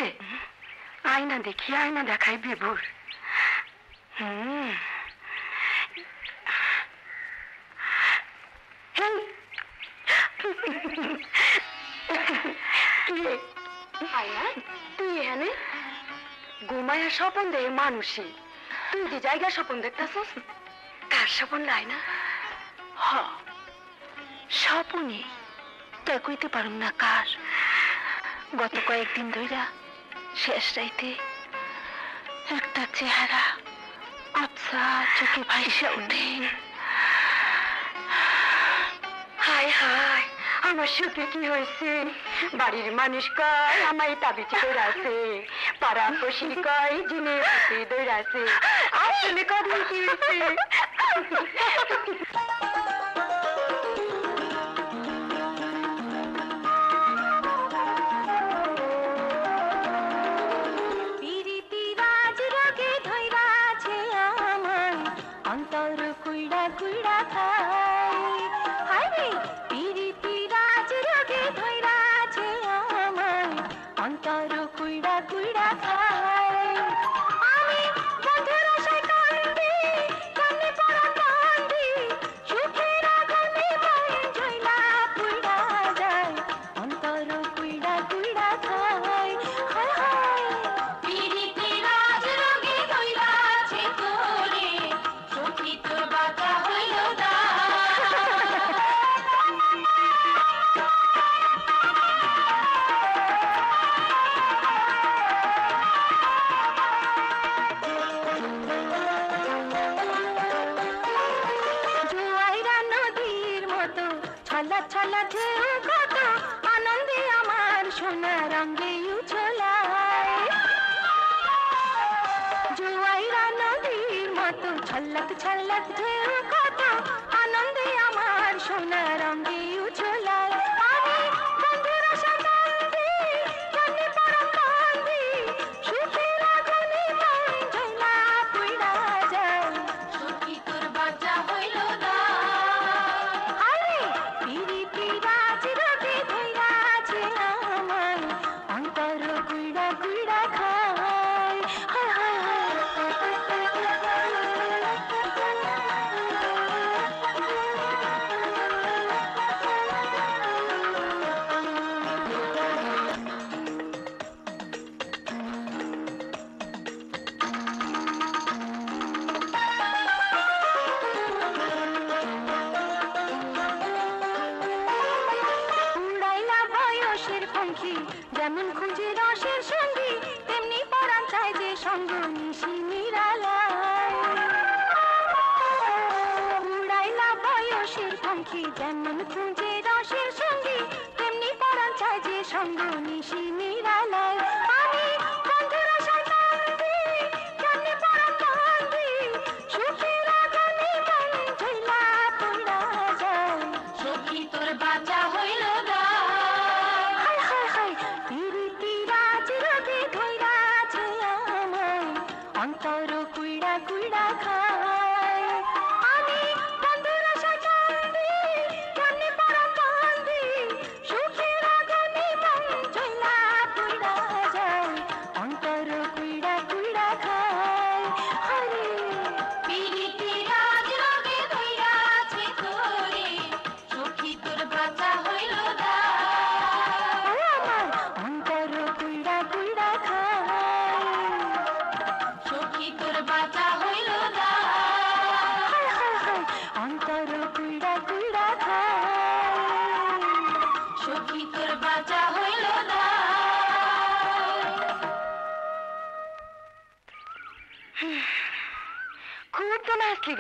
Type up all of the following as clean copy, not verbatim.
হয়েছে? আয়না দেখি, আয়না দেখাই বিভোর। তুই এখানে ঘুমায়া স্বপন দে মানুষই, তুই যে জায়গা স্বপন দেখতেছস? কার স্বপন? আয়না স্বপনই তা কইতে পারুম না কার। গত কয়েকদিন ধইরা শেষ রাইতে একটা চেহারা আচ্ছা চোখে ভাইসা উঠে। হায় হায়, আমার সুখে কি হয়েছে? বাড়ির মানুষ কয় আমায় তাবিজ করে আছে, পাড়া পশি কয় জিনে দৌড় আছে। আসলে কথা কি হয়েছে?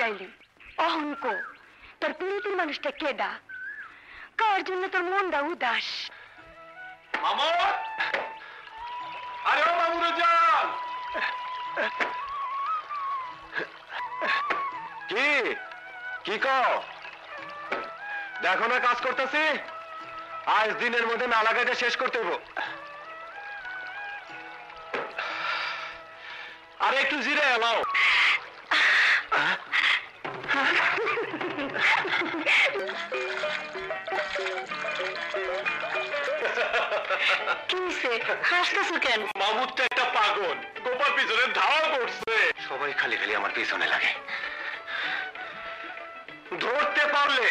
গাইলি অহংক তোর প্রীতির মানুষটা কেডা? কার জন্য তোর মনটা উদাস? আরে ও মামুর জান, কি কি কও? দেখো না কাজ করতেছি, আজ দিনের মধ্যে না লাগাইতে শেষ করতে হইব। আরে একটু জিরে এলাও। কিসে হাসতেছো কেন? মামুদ তো একটা পাগল, গোপার পিছনে ধাওয়া করছে। সবাই খালি খালি আমার পিছনে লাগে। ধরতে পারলে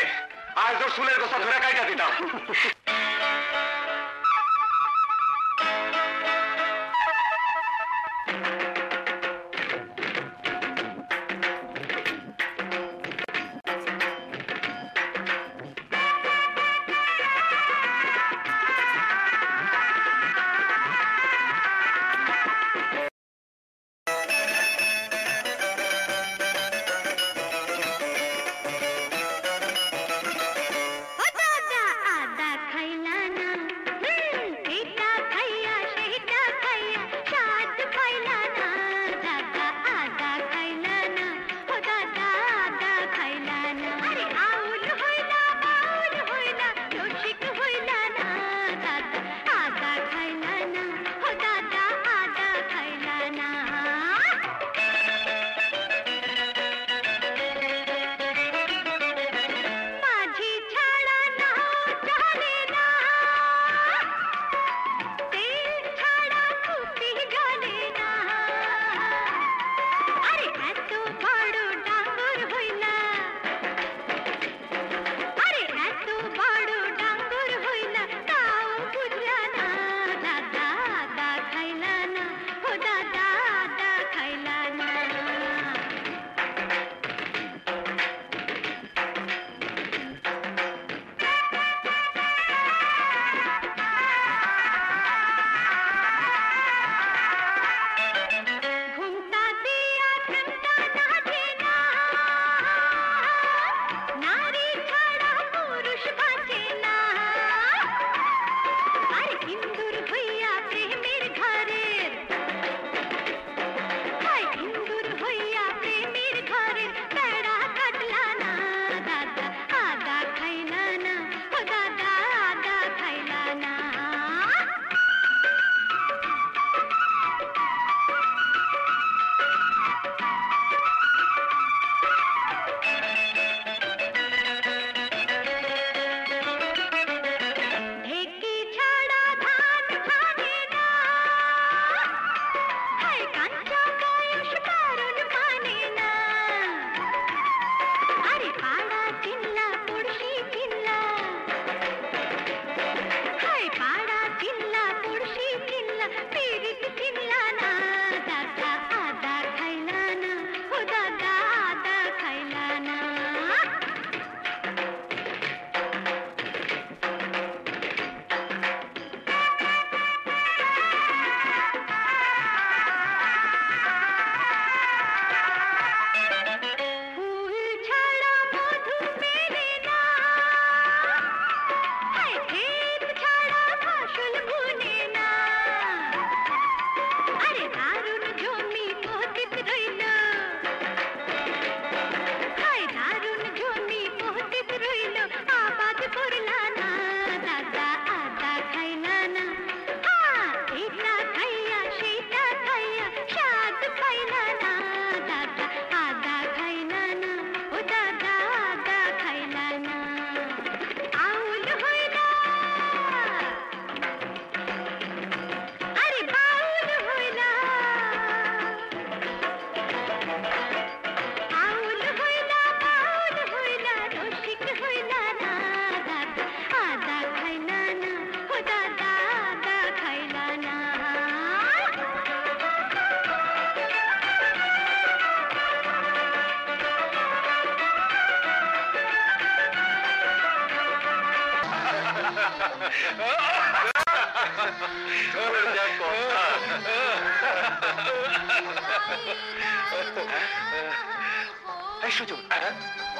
আজ তোর চুলের গোছা ধরে কাইটা দিতাম।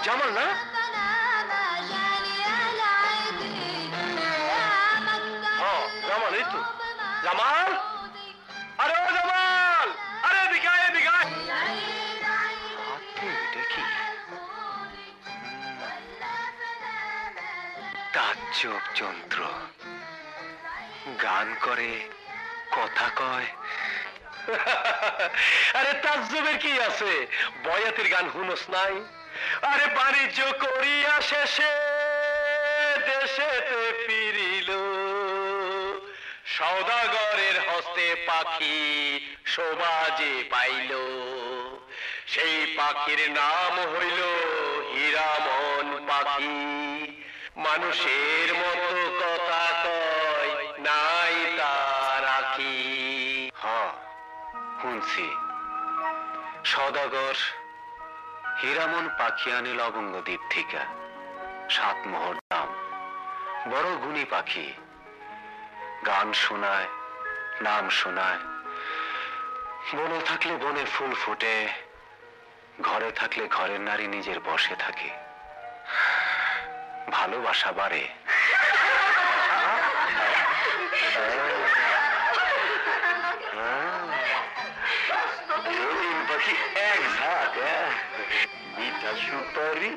জামাল না জামাল এই তো জামাল আরে ও জামাল আরে দিঘায় দিঘায় দেখি তাজ্জব যন্ত্র গান করে কথা কয় আরে তাজ্জবের কি আছে বয়াতির গান হুনস নাই আরে বাণিজ্য করিয়া শেষে দেশেতে ফিরিল সওদাগরের হস্তে পাখি শোভা যে পাইল, সেই পাখির নাম হইল হীরামন পাখি। মানুষের মতো কথা কয়, নাই তার আখি। হ্যাঁ, শুনছি সওদাগর হীরামন পাখি আনে লবঙ্গ দ্বীপ থেকে। 7 মোহর দাম, বড় গুণী পাখি। গান শোনায়, নাম শোনায়। বনে থাকলে বনে ফুল ফুটে, ঘরে থাকলে ঘরের নারী নিজের বসে থাকে। ভালোবাসা বাড়ে। পাখি এক ঝাঁক, মিঠা সুপারি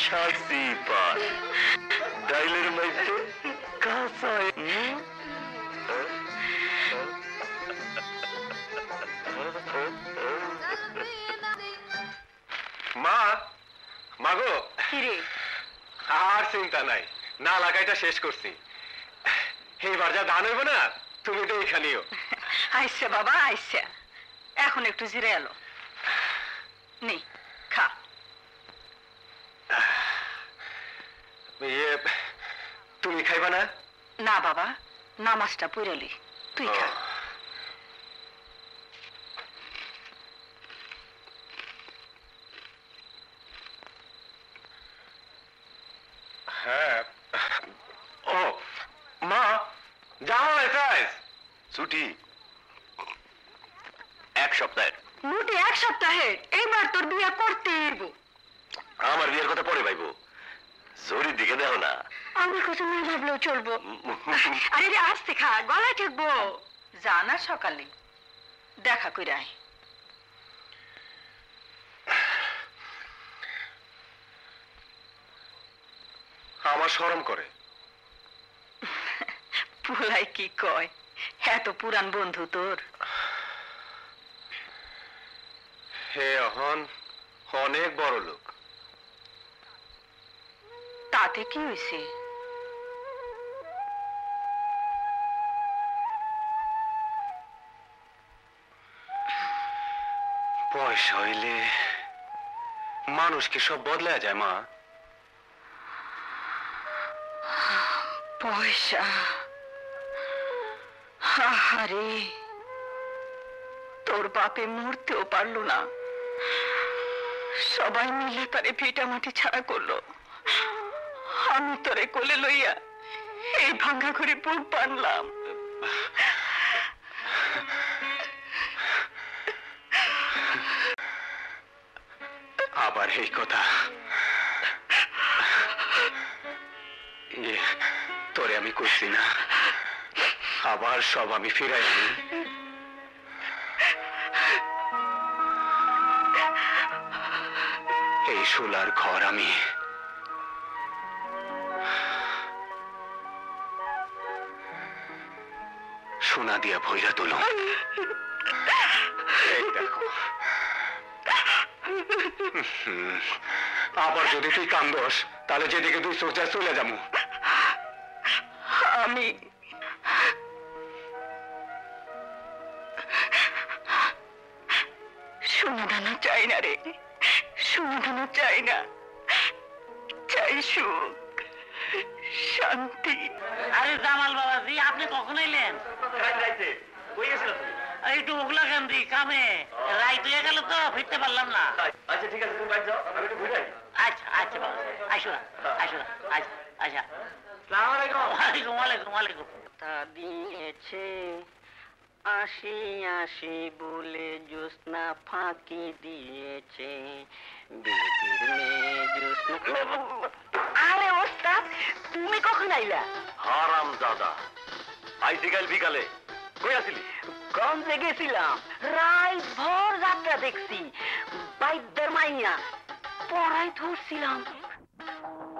শাসি পান, ডাইলের মধ্যে কাঁচা। মা, মাগো, কিরে আর চিন্তা নাই, না লাগাইটা শেষ করছি। এইবার যা ধান হইব না, তুমি তো এখানেও। আইসা বাবা আইসা, এখন একটু জিরে এলো। নে খা। তুমি খাইবা না? না বাবা, নামাজটা পড়লি, তুই খা। হ্যাঁ। ও মা, যাও একাই। ছুটি 1 সপ্তাহের। মোটে 1 সপ্তাহে? এইবার তোর বিয়ে করতে এরবো। আমার বিয়ের কথা পরে ভাইবো, জরির দিকে দেখো না। আমার কথা না ভাবলেও চলবো। আরে রে আসতে খা, গলায় ঠেকবো। জানা সকালে দেখা করে আয়। আমার শরম করে। পুলাই কি কয়, এত পুরান বন্ধু তোর। হে অহন অনেক বড় লোক। তাতে কি হয়েছে? পয়সা হইলে মানুষকে সব বদলা যায় মা। পয়সা? আরে তোর বাপে মরতেও পারলো না, সবাই মিলে তারে ভিটা মাটি ছাড়া করলো। আমি তোরে কোলে লইয়া এই ভাঙ্গা ঘরে বুক বানলাম। আবার এই কথা? তোরে আমি করছি না, আবার সব আমি ফিরাই আনি। এই সোলার ঘর আমি সোনা দিয়া ভৈরা তুলো। এই দেখো, আবার যদি তুই কান্দস তাহলে যেদিকে তুই সোজা চলে যাবো। আমি সমাধানও চাই না রে, সমাধানও চাই না, চাই সুখ শান্তি। আরে জামাল বাবাজি, আপনি কখন এলেন? একটু ওগুলা কান্দি কামে রাইত হয়ে গেল তো, ফিরতে পারলাম না। আচ্ছা ঠিক আছে, তুমি বাইরে যাও, আমি একটু ঘুরে আসি। আচ্ছা আচ্ছা বাবা, আসো না আসো না, আচ্ছা আচ্ছা। আসসালামু আলাইকুম। ওয়ালাইকুম ওয়ালাইকুম ওয়ালাইকুম। তা দিয়েছে আসি আসি বলে জ্যোৎস্না ফাঁকি দিয়েছে, বেটির মেয়ে জ্যোৎস্না। আরে ওস্তাদ, তুমি কখন আইলা? হারাম দাদা, আইসি কাল বিকালে। কই আসিলি? গঞ্জে গেছিলাম, রাত ভর যাত্রা দেখছি। বাইদ্যের মাইয়া পড়াই ধরছিলাম,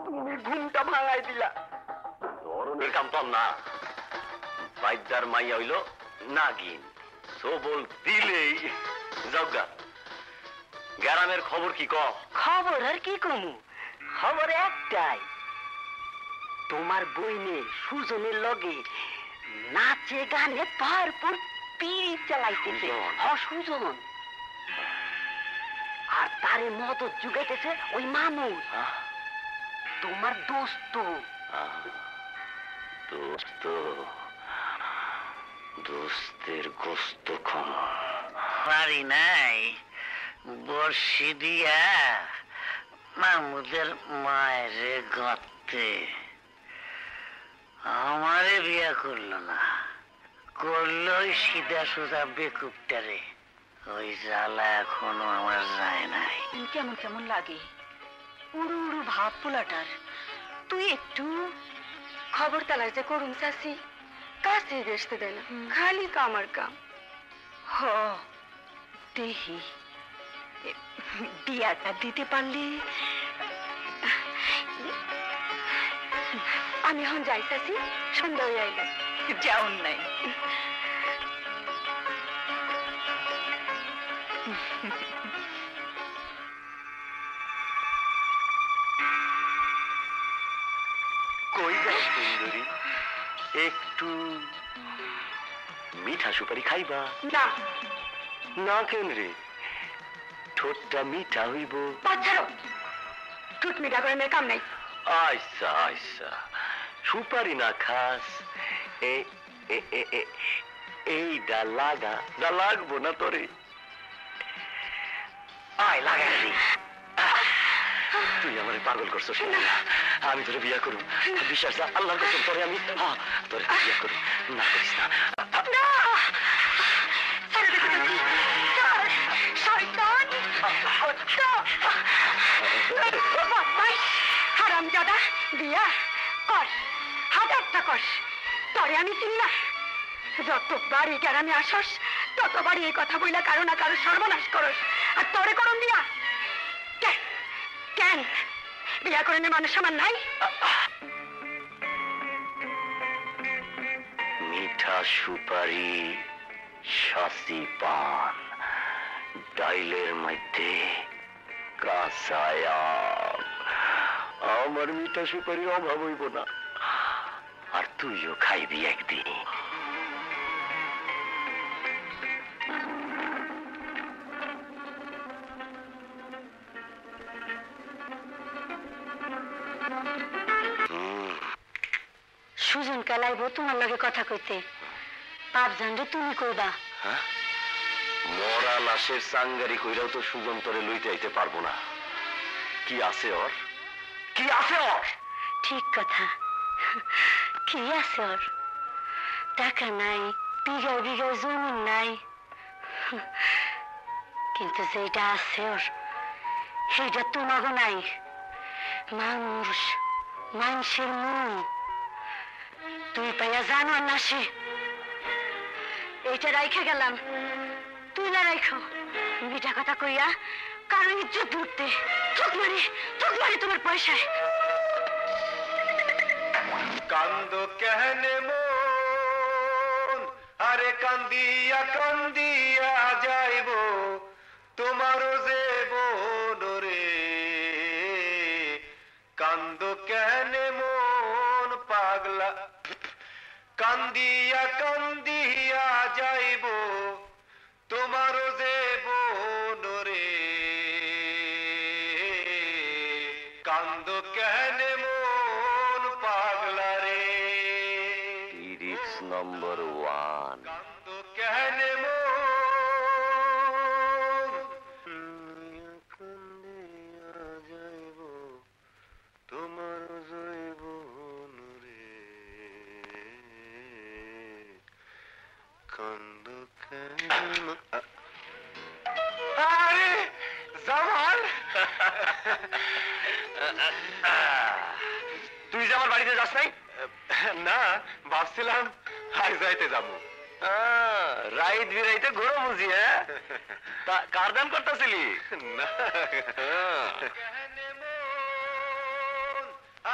তুমি ঘুমটা ভাঙাই দিলা। ধরনের কাম তো না। বাইদার মাইয়া হইল নাগিন, সবল দিলেই জগা। গ্রামের খবর কি ক? খবর আর কি কমু, খবর একটাই, তোমার বইনে সুজনের লগে নাচে গানে ভরপুর পিড়ি চালাইতেছে সুজন, আর তারে মদত জুগাইতেছে ওই মামুন, তোমার দোস্ত। দোস্ত, দোস্তের গোস্ত খাওয়া পারি নাই বর্ষি দিয়া মামুদের মায়ের গর্তে। আমারে বিয়া করলো না, করলো ওই সিধা সোজা বেকুবটারে। ওই জ্বালা এখনো আমার যায় নাই। কেমন কেমন লাগে উড়ু উড়ু ভাব পোলাটার। তুই একটু খবর তালার যে করুন চাষি, কাছে বেসতে দেয় না, খালি কামার কাম। হ দেহি বিয়াটা দিতে পারলে আমি এখন যাইতাছি, সন্ধ্যা হয়ে আইলাম। যাওন নাই। কই যাও সুন্দরী? একটু মিঠা সুপারি খাইবা? না না কেন রে? ঠোঁটটা মিঠা হইব। বাচ্চারও ঠোঁট মিঠা করে মেয়ের কাম নাই। আচ্ছা আচ্ছা, সুপারি না খাস? এইটা লাগা না, লাগবো না তোরে? আয় লাগাই। তুই আমার পাগল করছো, আমি তোরে বিয়া করব। বিশ্বাস আল্লাহর কসম, তোরে আমি তোরে বিয়া করব। না করিস না। হারামজাদা, বিয়া কর, হাজারটা কর, তরে আমি চিনি না। যতবার এই গ্রামে আসস ততবারই এই কথা বইলা কারো না কারো সর্বনাশ করস। আর তরে করুন দিয়া কেন বিয়া করে মানুষ আমার নাই? মিঠা সুপারি, শাসি পান, ডাইলের মধ্যে কাঁচা আম। আমার মিঠা সুপারির অভাব হইব না, আর তুইও খাইবি একদিন। সুজন কালাইব তোমার লগে কথা কইতে, পাপ জানলে তুমি কইবা। মরা লাশের সাঙ্গারি কইরাও তো সুজন তোরে লইতে আইতে পারবো না। কি আছে ওর? কি আছে ওর? ঠিক কথা, কি আছে ওর? টাকা নাই, বিঘায় বিঘায় জমি নাই, কিন্তু যেটা আছে ওর সেইটা তোমাকে নাই। মানুষ, মানুষের মন তুই পাইয়া জানো না, সে এইটা রাইখে গেলাম, তুই না রাইখো। মিঠা কথা কইয়া কারো ইজ্জত ধরতে চোখ মারি তোমার পয়সায়। কান্দ কেহনে মন, আরে কান্দিয়া কান্দিয়া যাইব তোমারও যে বোন রে। কান্দ কেহনে মন পাগলা, কান্দিয়া কান্দিয়া যাইব তোমারও যে বোন রে। কান্দ কেহনে মন পাগলা রে। লিরিক্স নম্বর 1। কান্দ কেহনে মন, কান্দিয়া যাইব তোমার যাইব রে। কান্দ কেন? আরে জামাল, তুই যে আমার বাড়িতে যাস নাই? না ভাবছিলাম আজ যাইতে যাবো। রাইত বিরাইতে ঘোরো বুঝি? তা কার দান করতেছিলি? না কেহনে মন,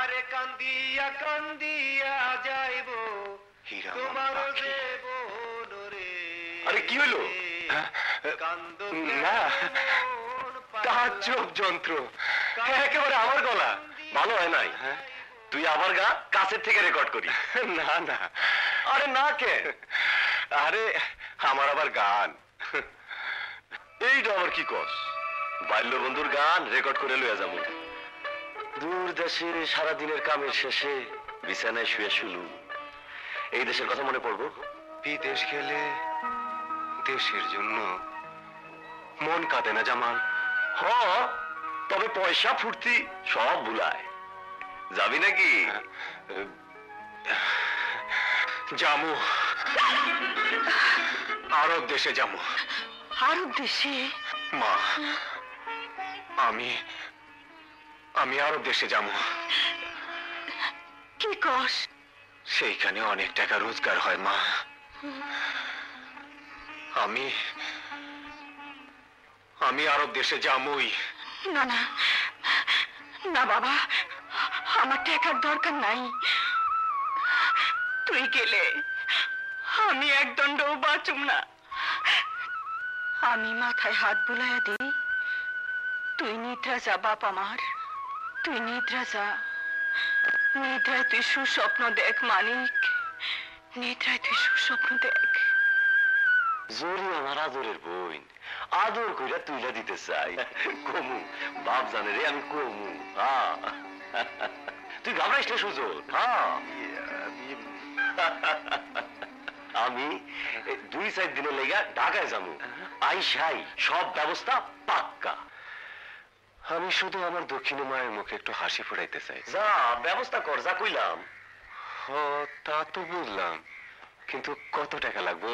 আরে কান্দিয়া কান্দিয়া যাইব তোমার যে বোন রে। আরে কি হইলো? কান্দ না, তাজ্জব যন্ত্র, একেবারে আমার গলা। ভালো হয় নাই? তুই আবার গা, কাছের থেকে রেকর্ড করি। না না, আরে না কে, আরে আমার আবার গান। এইটা আবার কি কস? বাল্য বন্ধুর গান রেকর্ড করে লইয়া যাবো। দূর দেশে সারাদিনের কামের শেষে বিছানায় শুয়ে শুলু এই দেশের কথা মনে পড়বো। বিদেশ গেলে দেশের জন্য মন কাঁদে না জামাল? হ, তবে পয়সা ফুর্তি সব ভুলায়। যাবি নাকি? জামু, আরব দেশে যাবো। আরব দেশে? মা, আমি আরব দেশে যাবো। কি কস? সেইখানে অনেক টাকা রোজগার হয় মা। আমি আরব দেশে যাবই। না না না বাবা, আমার টাকার দরকার নাই। তুই গেলে আমি এক দণ্ডও বাঁচুম না। আমি মাথায় হাত বুলাইয়া দিই, তুই নিদ্রা যা বাপ আমার, তুই নিদ্রা যা। নিদ্রায় তুই সুস্বপ্ন দেখ মানিক, নিদ্রায় তুই সুস্বপ্ন দেখ। জরি আমার আদরের বোন, আদর কইরা তুইলা দিতে চাই। কমু বাপ জানে রে, আমি কমু। হ্যাঁ, তুই ঘাবড়াইস না সুজন। হ্যাঁ, আমি 2-4 দিনের লেগা ঢাকায় যাবো। আইসাই সব ব্যবস্থা পাক্কা। আমি শুধু আমার দক্ষিণে মায়ের মুখে একটু হাসি ফোটাইতে চাই। যা ব্যবস্থা কর, যা কইলাম। তা তো বুঝলাম, কিন্তু কত টাকা লাগবে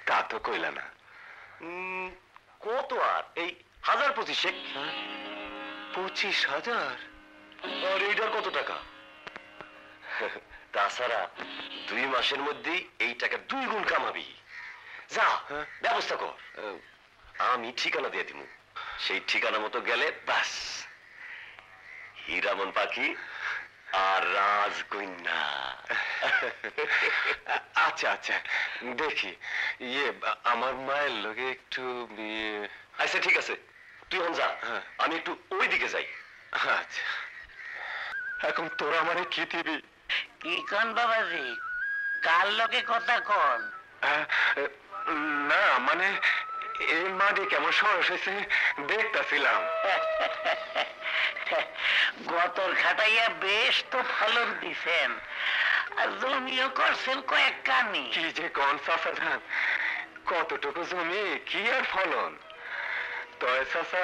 তা তো কইলা না। কত আর এই 1000-2500। 25,000? আর এইটার কত টাকা? তাছাড়া 2 মাসের মধ্যেই এই টাকা 2 গুণ কামাবি। যা ব্যবস্থা কর, আমি ঠিকানা দিয়ে দিব। সেই ঠিকানা মতো গেলে বাস, হীরামন পাখি আর রাজকন্যা। আচ্ছা আচ্ছা, দেখি আমার মায়ের লোকে একটু। আচ্ছা ঠিক আছে, তুই যা, আমি একটু ওই দিকে যাই। আচ্ছা, এখন তোরা আমারে কি দিবি? কি কন বাবাজি, কার লগে কথা কন? না মানে এই মাটি কেমন সরস হয়েছে দেখতেছিলাম। গতর খাটাইয়া বেশ তো ফলন দিছেন, আর জমিও করছেন কয়েক কানি। কি যে কোন চাষা ধান, কতটুকু জমি কি আর ফলন। তয় চাষা,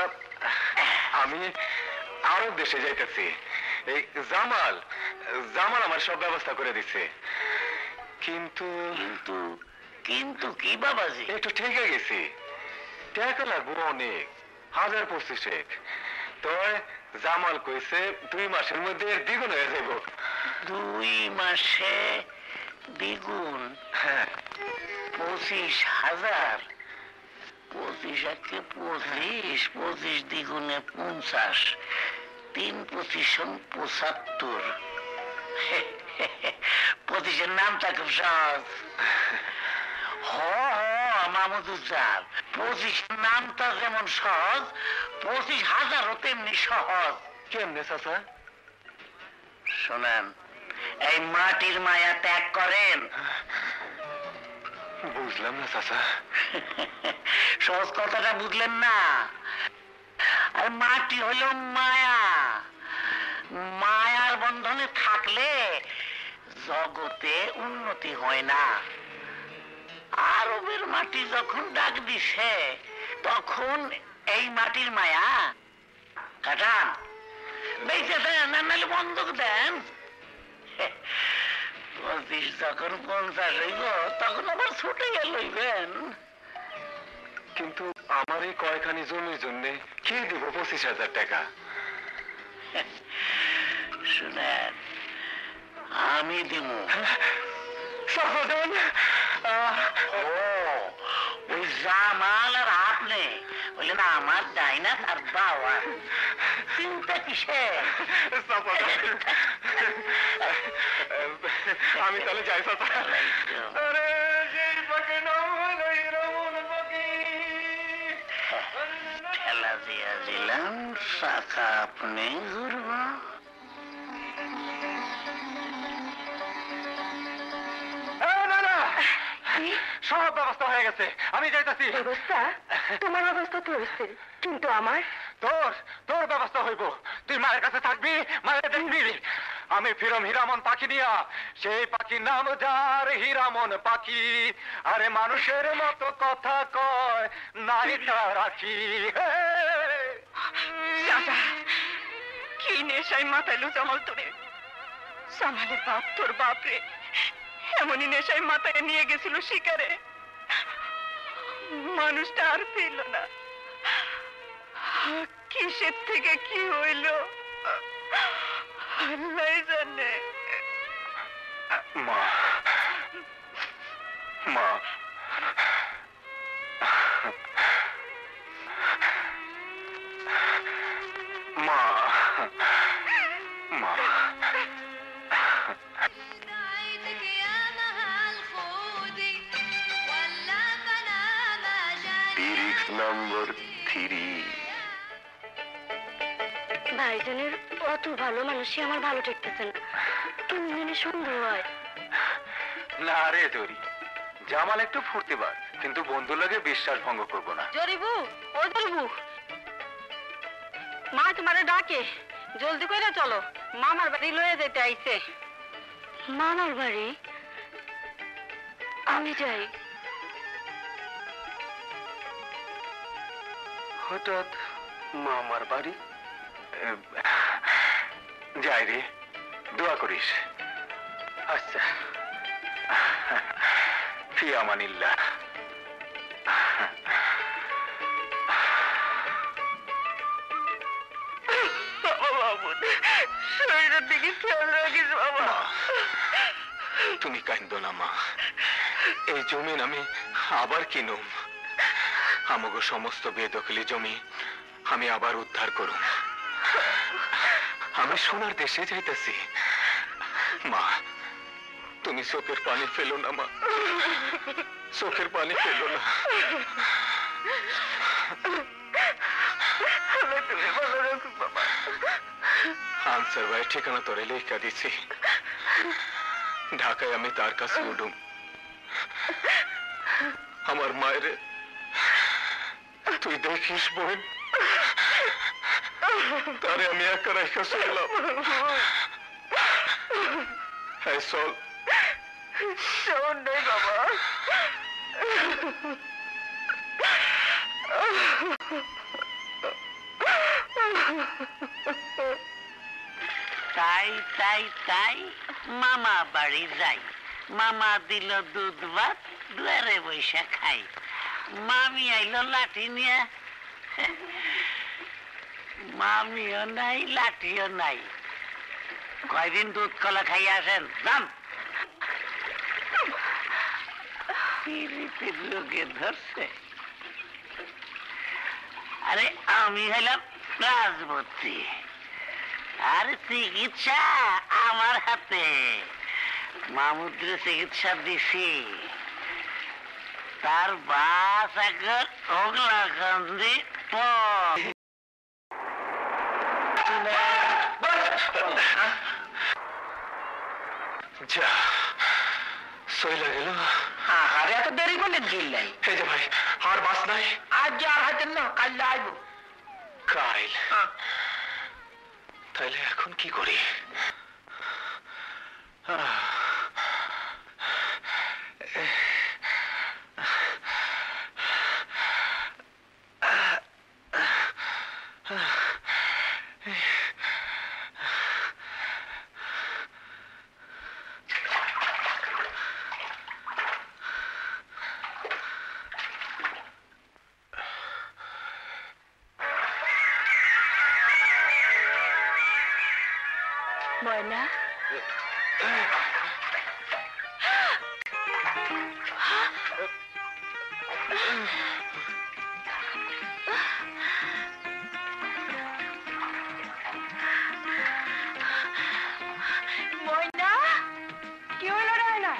আমি আরব দেশে যাইতেছি। এই জামাল আমার সব ব্যবস্থা করে দিছে। কিন্তু কিন্তু কিন্তু কি বাবাজি? একটু ঠেকে গেছি, টাকা লাগবো অনেক, 1000-2500। তয় জামাল কইছে 2 মাসের মধ্যে দ্বিগুণ হয়ে যাব। 2 মাসে দ্বিগুণ? হ্যাঁ। 25,000? 25 25 দ্বিগুণে 50, 3-25 75। 25-এর নামটা খুব সহজ। মামুদুজ্জাল, 25-এর নামটা যেমন সহজ, 25,000ও তেমনি সহজ। কেমনে চাচা? শোনেন, এই মাটির মায়া ত্যাগ করেন। বুঝলাম না চাচা। সহজ কথাটা বুঝলেন না? আর মাটি হইল মায়া, মায়ার বন্ধনে থাকলে জগতে উন্নতি হয় না। আরবের মাটি যখন ডাক দিছে, তখন এই মাটির মায়া কাটান, বেঁচে দেন, নাহলে বন্ধক দেন। 25 যখন 50 হইব, তখন আবার ছুটে লইবেন। কিন্তু আমার এই কয়খানি জমির জন্য কে দিব 25,000 টাকা? শুনেন, আমি দিব। ওই জামাল আর আপনি বললেন আমার ডাইনা আর বাবা, চিন্তা কিসে? আমি তাহলে যাই চাচা। ঠেলা দিয়া দিলাম, শাখা আপনি ঘুরবো। সব ব্যবস্থা হয়ে গেছে, আমি যাইতাছি। ব্যবস্থা? তোমার অবস্থা তো হয়েছে, কিন্তু আমার তোর তোর ব্যবস্থা হইব। তুই মায়ের কাছে থাকবি, মায়ের দেখবি। আমি ফিরম হীরামন পাখি নিয়া, সেই পাখির নাম যার হীরামন পাখি। আরে মানুষের মতো কথা কয় নাই তা রাখি। চাচা, কি নেশায় মাথায় লুচামল তোরে। সামালের বাপ, তোর বাপ রে এমনই নেশায় মাথায় নিয়ে গেছিল শিকারে, মানুষটা আর ফিরল না। কিসের থেকে কি হইল আল্লাহ জানে। মা, মা, মা, মা। নম্বর 3। ভাইজানের অত ভালো মানুষই আমার ভালো ঠেকতেছে না, তুমি জেনে সন্দেহ হয়। না রে দরি, জামাল একটু ফুর্তিবাজ, কিন্তু বন্ধু লাগে বিশ্বাস ভঙ্গ করবো না। জরিবু, ও জরিবু, মা তোমারে ডাকে, জলদি করে চলো, মামার বাড়ি লয়ে যেতে আইছে। মামার বাড়ি? আমি যাই। হঠাৎ মামার বাড়ি? যাই রে, দোয়া করিস। আচ্ছা, ফি আমানিল্লাহ। শরীরের দিকে খেয়াল রাখিস বাবা। তুমি কান্দো না মা, এই জমিন আমি আবার কিনুম। আমাগো সমস্ত বেদখলি জমি আমি আবার উদ্ধার করুম। আমি সোনার দেশে যাইতেছি। মা, তুমি চোখের পানি ফেলো না মা, চোখের পানি ফেলো না। তুমি ভালো রাখো বাবা। আনসার ভাই ঠিকানা তোরে লেখা দিছি, ঢাকায় আমি তার কাছে উঠুম। আমার মায়ের তুই দেখিস বোন, তারে আমি একা রেখে চললাম। হ্যাঁ চল। শোন নেই বাবা, তাই তাই তাই মামা বাড়ি যাই, মামা দিল দুধ ভাত, দুয়ারে বৈশা খাই। মামি আইলো লাঠি নিয়ে, মামিও নাই লাঠিও নাই। কয়দিন দুধ কলা খাইয়া আসেন, যান। লোকে ধরছে। আরে আমি হইলাম রাজবতী, আর চিকিৎসা আমার হাতে। মামুদ্রে চিকিৎসা দিছি, তার বাস এখন ওগলাকান্দি যা সইলা গেল। আরে এত দেরি করলেন জিল্লাই? এই যে ভাই, আর বাস নাই। আজ আর হাতেন না, কাল আইব। কাইল? তাইলে এখন কি করি? ময়না, ময়না, কি হইল রায়না?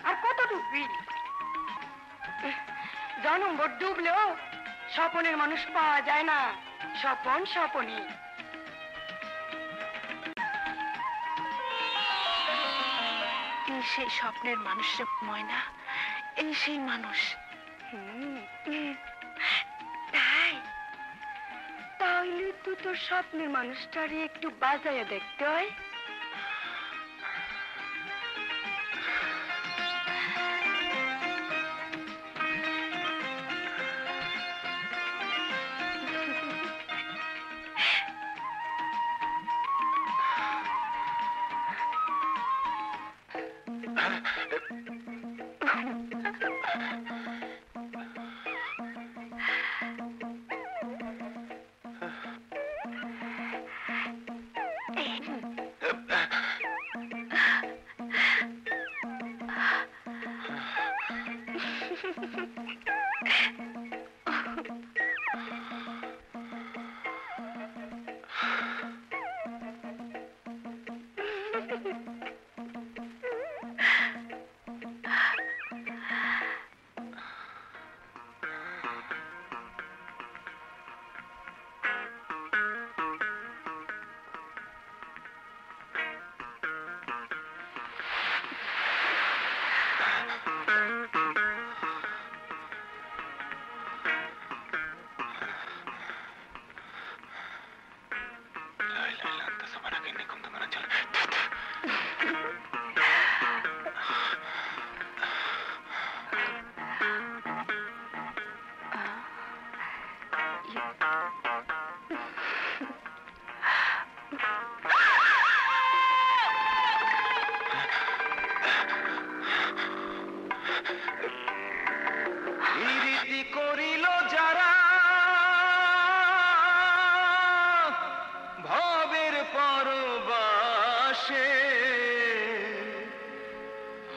আর কত ডুববি? জনম ভোট ডুবলেও স্বপনের মানুষ পাওয়া যায় না, স্বপন স্বপনই। সেই স্বপ্নের মানুষের ময়না, এই সেই মানুষ। তাই তাহলে তো তোর স্বপ্নের মানুষটারে একটু বাজাইয়া দেখতে হয়।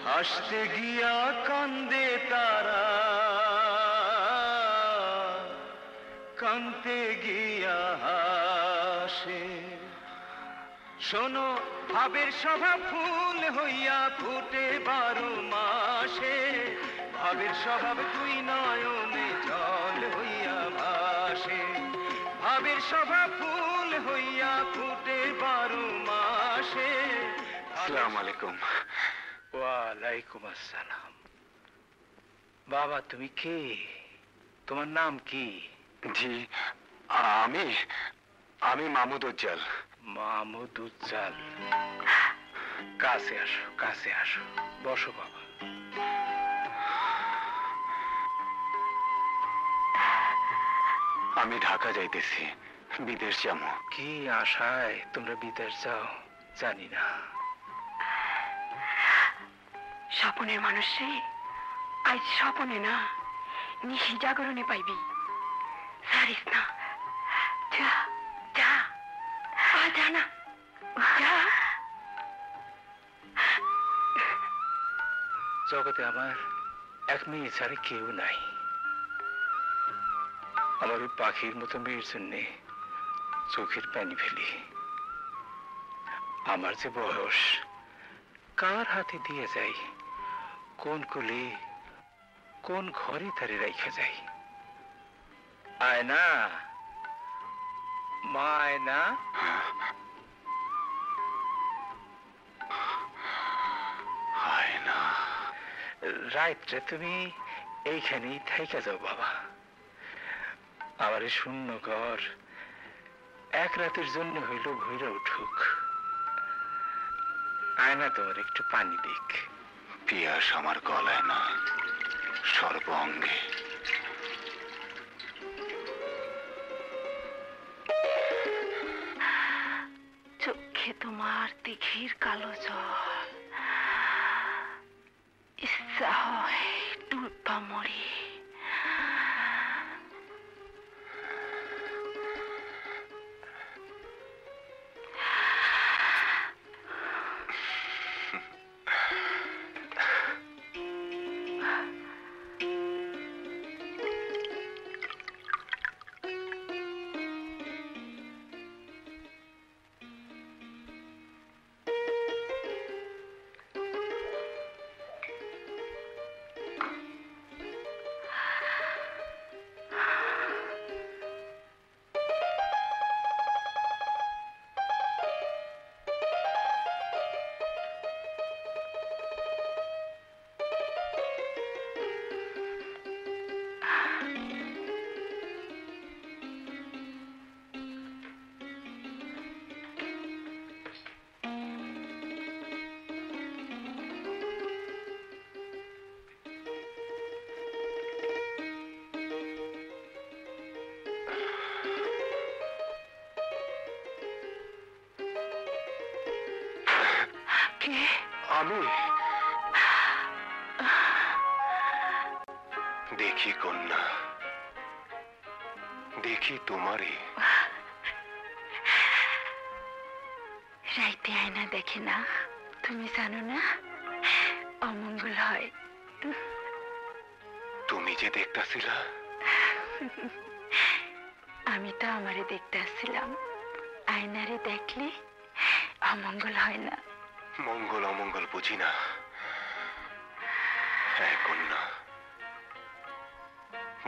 হাসতে গিয়া কান্দে তারা, কান্দতে গিয়া হাসে। শোনো ভাবের স্বভাব ফুল হইয়া ফুটে 12 মাসে, ভাবের স্বভাব দুই নয়নে জল হইয়া ভাসে। ভাবের স্বভাব ফুল হইয়া ফুটে 12 মাসে। আসসালামু আলাইকুম। ওয়ালাইকুম আসসালাম। বাবা তুমি কে? তোমার নাম কি? জি আমি মাহমুদ উজ্জ্বল। মাহমুদ উজ্জ্বল, কাছে আসো, কাছে আসো, বসো বাবা। আমি ঢাকা যাইতেছি, বিদেশ যাবো। কি আশায় তোমরা বিদেশ যাও জানি না। স্বপনের মানুষ রে, আজ স্বপনে না নিশি জাগরণে পাইবি। সারিস না, যা যা, যা না, যা। জগতে আমার এক মেয়ে ছাড়া কেউ নাই। আমার ওই পাখির মতো মেয়ের জন্যে চোখের পানি ফেলি। আমার যে বয়স, কার হাতে দিয়ে যাই, কোন কোলে কোন ঘরে তারে রাইখা যাই। আয়না, মা আয়না, আয়না, রাত্রে তুমি এইখানেই থাইকা যাও বাবা। আমার এই শূন্য ঘর এক রাতের জন্য হইল ভৈরা উঠুক। আয়না তোমার একটু পানি দিক। পিয়াস আমার গলায় না, সর্বাঙ্গে। চোখে তোমার দিঘির কালো জল, ইচ্ছা হয় ডুববা মরি। আমি দেখি কন্যা, দেখি তোমারে। রাইতে আয়না দেখে না, তুমি জানো না অমঙ্গল হয়। তুমি যে দেখতাছিলা, আমি তো আমারে দেখতে আসছিলাম। আয়নারে দেখলে অমঙ্গল হয় না। মঙ্গল অমঙ্গল বুঝি না। হ্যাঁ কন্যা,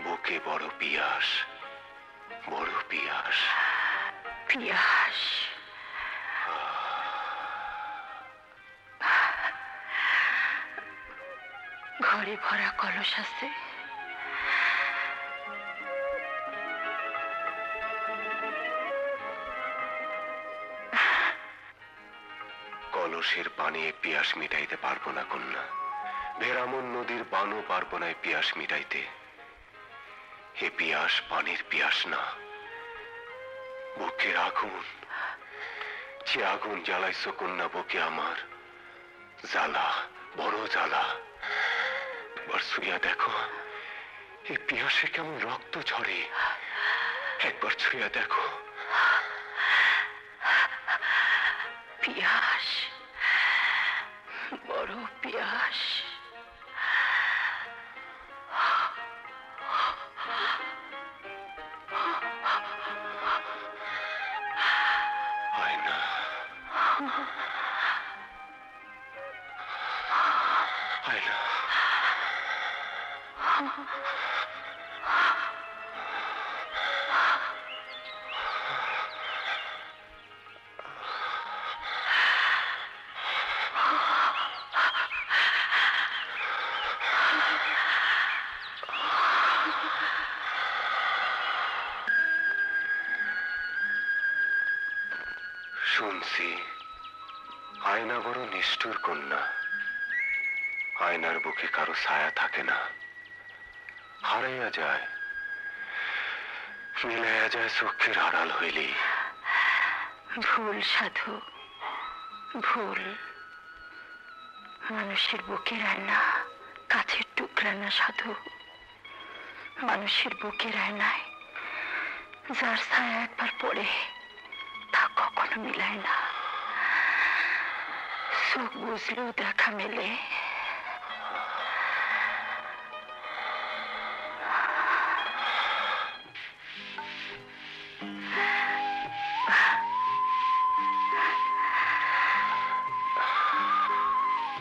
বুকে বড় পিয়াস, বড় পিয়াস। পিয়াস ঘরে ভরা কলস আছে, কলসের পানি পিয়াস মিটাইতে পারবো না কন্যা। ভেরামন নদীর বানও পারবো না পিয়াস মিটাইতে। হে পিয়াস পানির পিয়াস না, বুকের আগুন। যে আগুন জ্বালাইছো কন্যা বুকে আমার, জ্বালা, বড় জ্বালা। একবার ছুঁয়া দেখো, এই পিয়াসে কেমন রক্ত ঝরে। একবার ছুঁয়া দেখো। পিয়াস, বড় পিয়াস। আয়না, আয়না, শুনছি আয়না বড় নিষ্ঠুর কন্যা। আয়নার বুকে কারো ছায়া থাকে না, হারাইয়া যায়, মিলাইয়া যায় চোখের আড়াল হইলি। ভুল সাধু, ভুল। মানুষের বুকের আয়না কাছের টুকরা না সাধু। মানুষের বুকের আয়নায় যার ছায়া একবার পড়ে তা কখনো মিলায় না। চোখ বুঝলেও দেখা মেলে।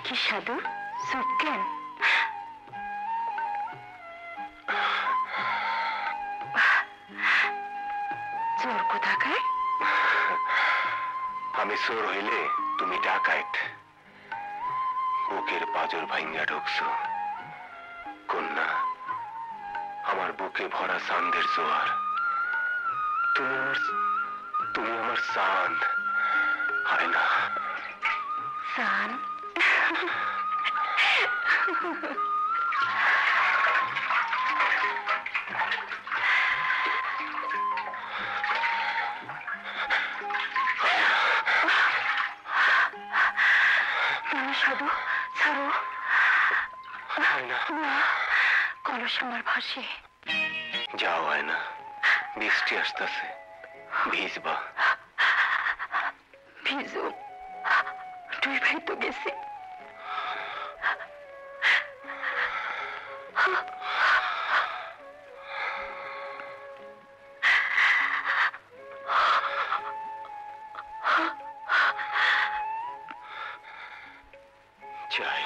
কি সাধু, চুপ কেন? চোর কোথাকার? আমি চোর হইলে তুমি ডাকাইত। বুকের পাজর ভাঙ্গা ঢুকছো কন্যা। আমার বুকে ভরা চাঁদের জোয়ার। তুমি আমার চাঁদ। আয়না, চান? সাধু ছাড়ো। আয়না, কলস আমার ভাসে। যাও আয়না, বৃষ্টি আসতেছে, ভিজবা। ভিজু, তুই ভাই তো গেছি। যাই।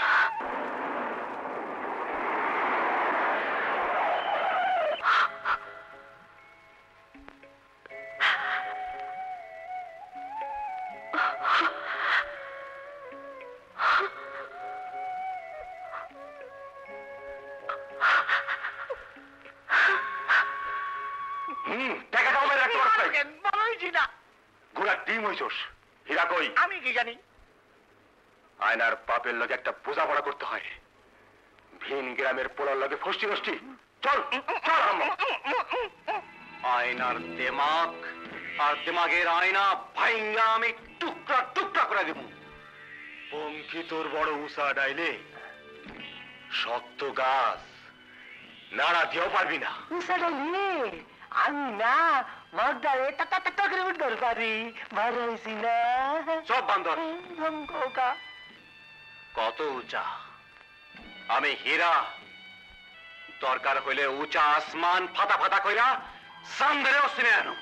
টাকাটা আমার রাখতে পারছ না। ঘোড়ার ডিম হইছস। হীরা কই? আমি কি জানি। আয়নার বাপের লগে একটা বোঝাপড়া করতে হয়। ভিন গ্রামের পোলার লগে ফষ্টি নষ্টি। চল চল। আয়নার দেমাগ আর দিমাগের আয়না ভাইঙ্গা আমি টুকরা টুকরা করে দেব। পঙ্কি তোর বড় উষা ডাইলে শক্ত গাছ নাড়া দিয়েও পারবি না। আমি না মগদারে টাটা করে উঠতে পারি, ভালো হয়েছি না? সব বান্দর কত উঁচা, আমি হীরা, দরকার হইলে উঁচা আসমান ফাটা ফাটা কইরা সামদেরেও সিনে আনো।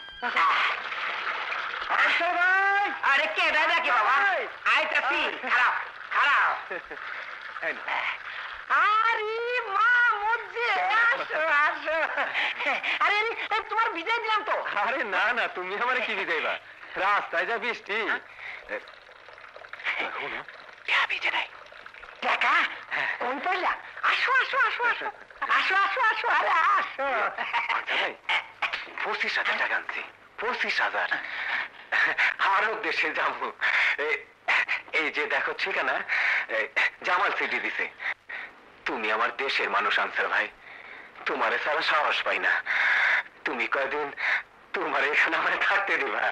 আরে কে নাকি বাবা? আইতাছি, খারাপ খারাপ। আরে মা মজ্জে, আসো আসো। আরে তোমার বিদায় দিলাম তো। আরে না না, তুমি আমার কি দিতেইবা? রাস্তায় যা বৃষ্টি। ভিজে নাই টাকা কোন পয়লা? আসো আসো আসো আসো আসো আসো আসো, আরে আসো। 25,000 টাকা আনছি, 25,000। আরো দেশে যাবো। এই যে দেখো ঠিকানা, জামাল সিটি দিছে। তুমি আমার দেশের মানুষ আনসার ভাই, তোমারে সারা সাহস পাই না। তুমি কয়দিন তোমার এখানে আমার থাকতে দিবা,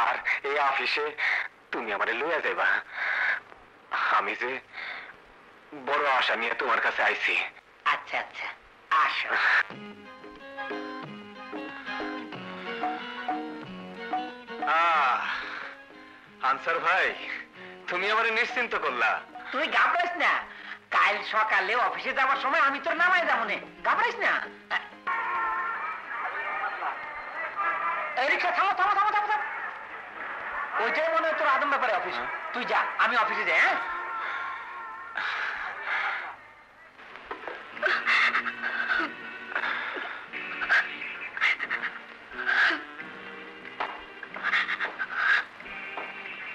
আর এই অফিসে তুমি আমারে লইয়া যাইবা। আমি যে বড় আশা নিয়ে তোমার কাছে আইছি। আচ্ছা আচ্ছা, আসো। আনসার ভাই, তুমি আমারে নিশ্চিন্ত করলা। তুই ঘাবড়াইস না, কাল সকালে অফিসে যাওয়ার সময় আমি তোর নামাই যাবো না, ঘাবড়াইস না। এই রিক্সা থামো থামো থামো থামো থামো। ওইটাই মনে হয় তোর আদম ব্যাপারে অফিস। তুই যা, আমি অফিসে যাই।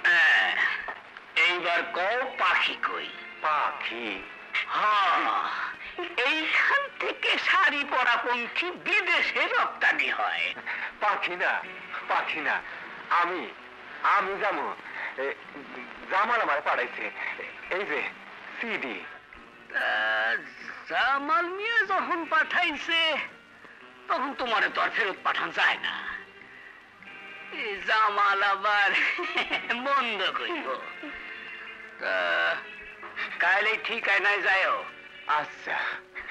হ্যাঁ, এইবার কও পাখি কই? পাখি? এইখান থেকে শাড়ি পরা পঙ্খী বিদেশে রপ্তানি হয়। পাখি না, পাখি না, আমি আমি যাবো। জামাল আমার পাঠাইছে, এই যে সিডি। জামাল মিয়া যখন পাঠাইছে তখন তোমারে তো আর ফেরত পাঠান যায় না। জামাল আবার মন্দ কইব। কাইলে ঠিক আয়নায় যাইও। আচ্ছা,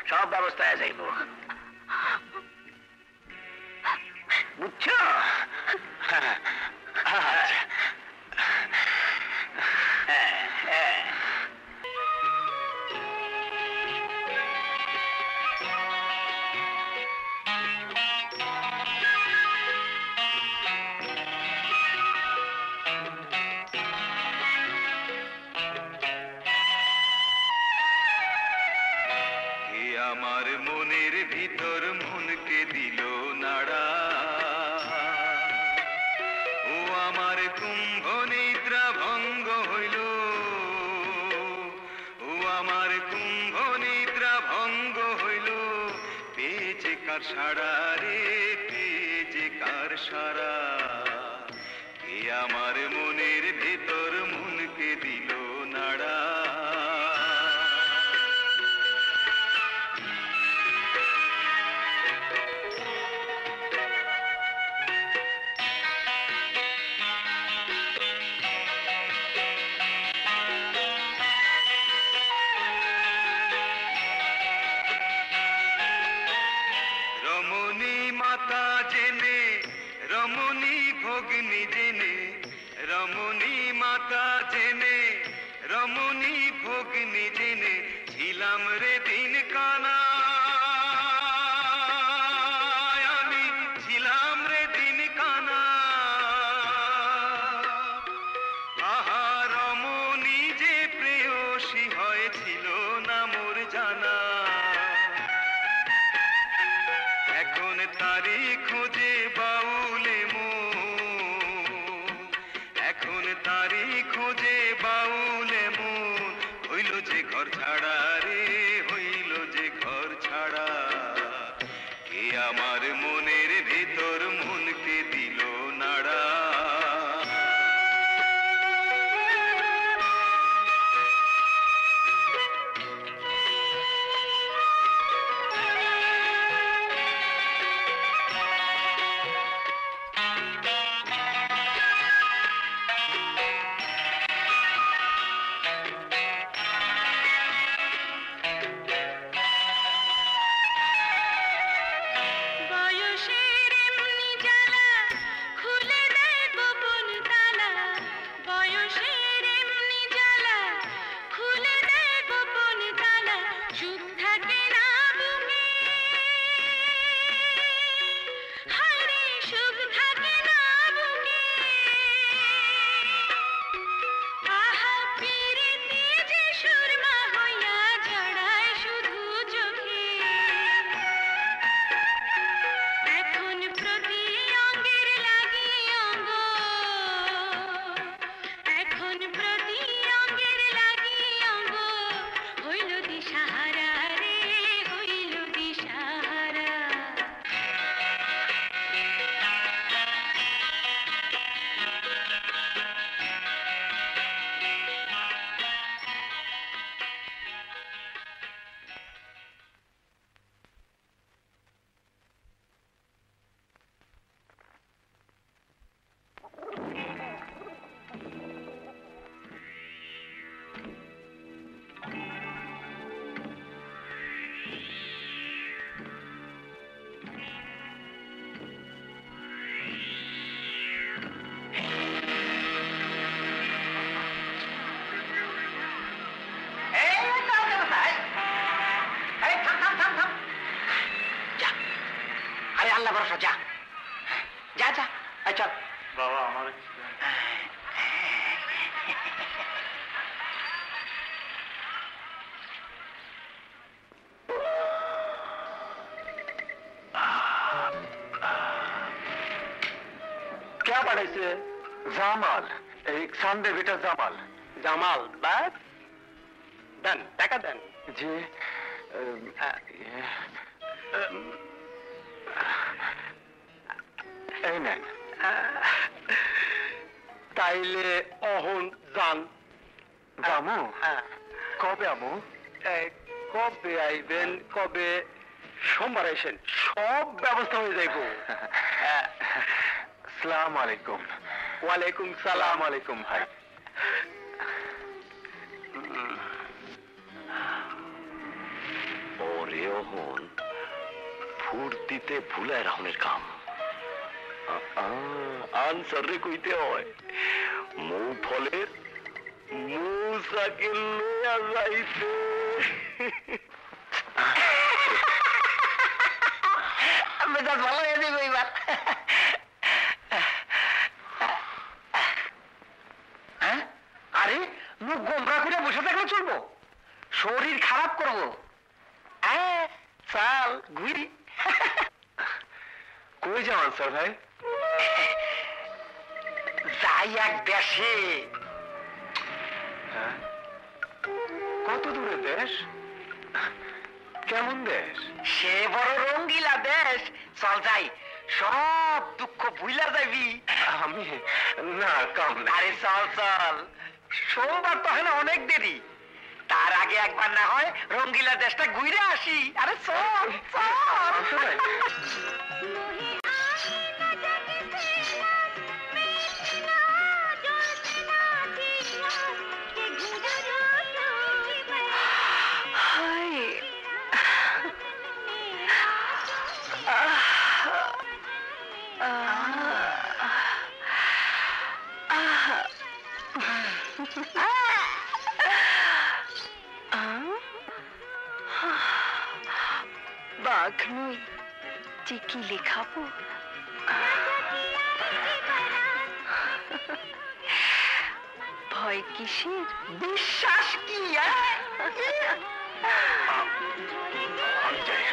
সব ব্যবস্থায় যাইব, বুঝছো? আচ্ছা। আমার মনের ভিতর মনকে দিল নাড়া, ও আমার কুম্ভ নিদ্রা ভঙ্গ হইল, ও আমার কুম্ভ নিদ্রা ভঙ্গ হইল। পেয়েছে কার সারা রে, পেয়েছে কার সারা, কে আমার মনের ভিতর মনকে দিল নাড়া। রমণী মাতা জেনে, রমণী ভগ্নী জেনে, রমণী মাতা জেনে, রমণী ভগ্নী জেনে, ছিলাম রে দিন কানা, আমি ছিলাম রে দিন কানা। আহা রমণী যে প্রেয়সী হয়েছিল না মোর জানা, এখন তারি খোঁজে বাউলে মন, এখন তারি খোঁজে বাউলে মন। হইল যে ঘর ছাড়া রে, হইল যে ঘর ছাড়া, কে আমার মনের ভিতর মনকে দিল নাড়া। আল্লাহ ভরসা, যা যা যা, চল বাবা। আমার কে পাঠাইছে? জামাল, এই সানডে বেটা জামাল। জামাল বাদ দেন, টাকা দেন। জি এই নেন। তাইলে অহন যান। জামু? কবে আমু? কবে আইবেন? কবে? সোমবার আইসেন, সব ব্যবস্থা হয়ে যাইব। আসসালামু আলাইকুম। ওয়ালাইকুম সালাম। আলাইকুম ভাই। ওরে ওহন ফুর্তিতে ভুলায় রাহনের কাম। আনসার রে কইতে হয় মৌ ফলের মৌসাকে লইয়া যাইতে। মেজাজ ভালো হয়ে যাবে এবার। আরে মুখ গোমরা করে বসে থাকলে চলবো? শরীর খারাপ করবো? চাল ঘুরি। কই যাও আনসার ভাই? যাই এক দেশে। কত দূরে দেশ? কেমন দেশ? সে বড় রঙ্গিলা দেশ। চল যাই, সব দুঃখ ভুলা যাবি। আমি না, কাম না। আরে চল চল, সোমবার তো হয় না, অনেক দেরি। তার আগে একবার না হয় রঙ্গিলা দেশটা ঘুরে আসি। আরে চল চল। বাঘ নই যে কি লেখাবো? ভয় কিসের? বিশ্বাস কি? আমি যাই,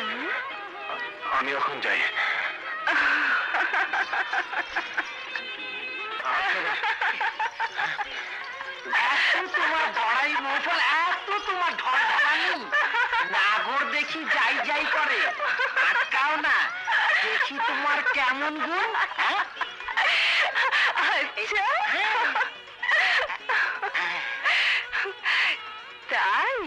আমি এখন যাই। তোমার ধরাই মৌফল, এত তোমার ঢল ঢালানি। নাগর দেখি যাই যাই করে, আটকাও না। দেখি তোমার কেমন গুণ। আচ্ছা তাই?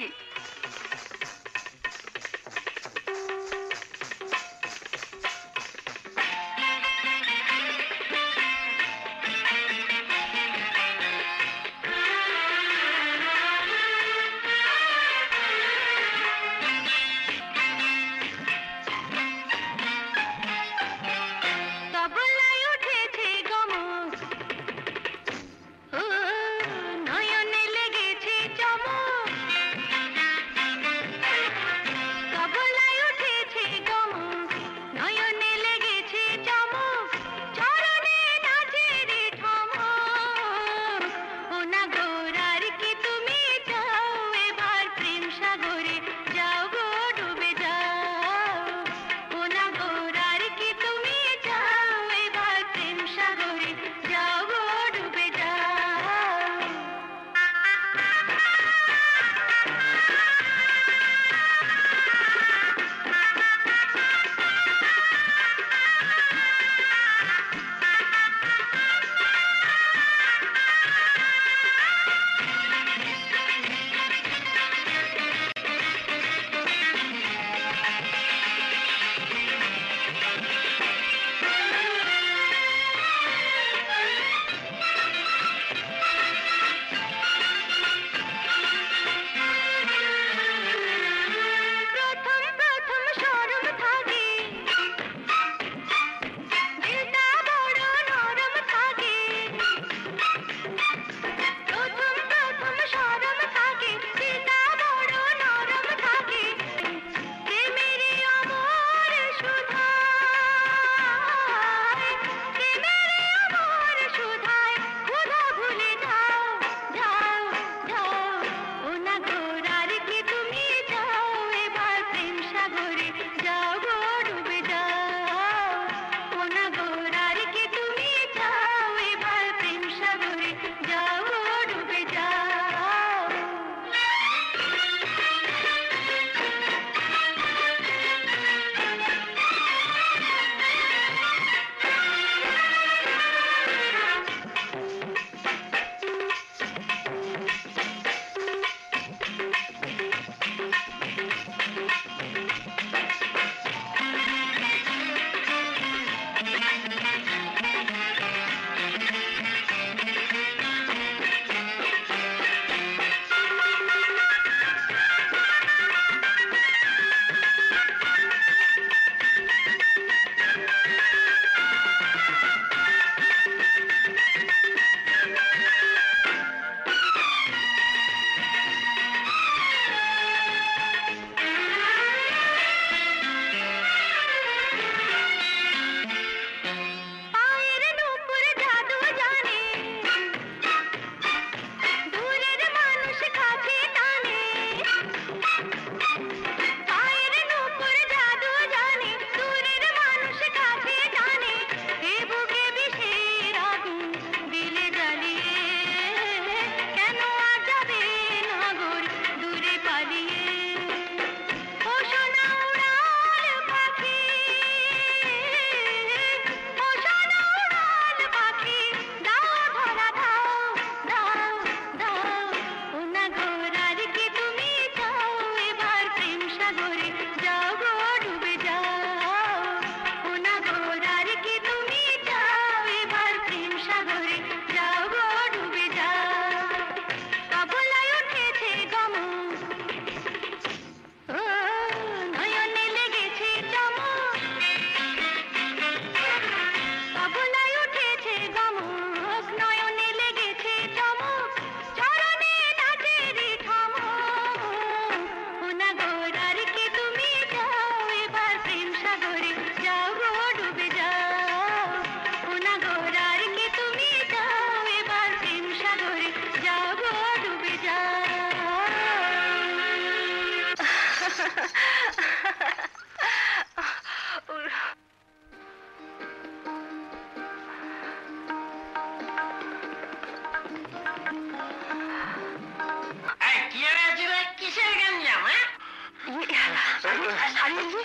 আরে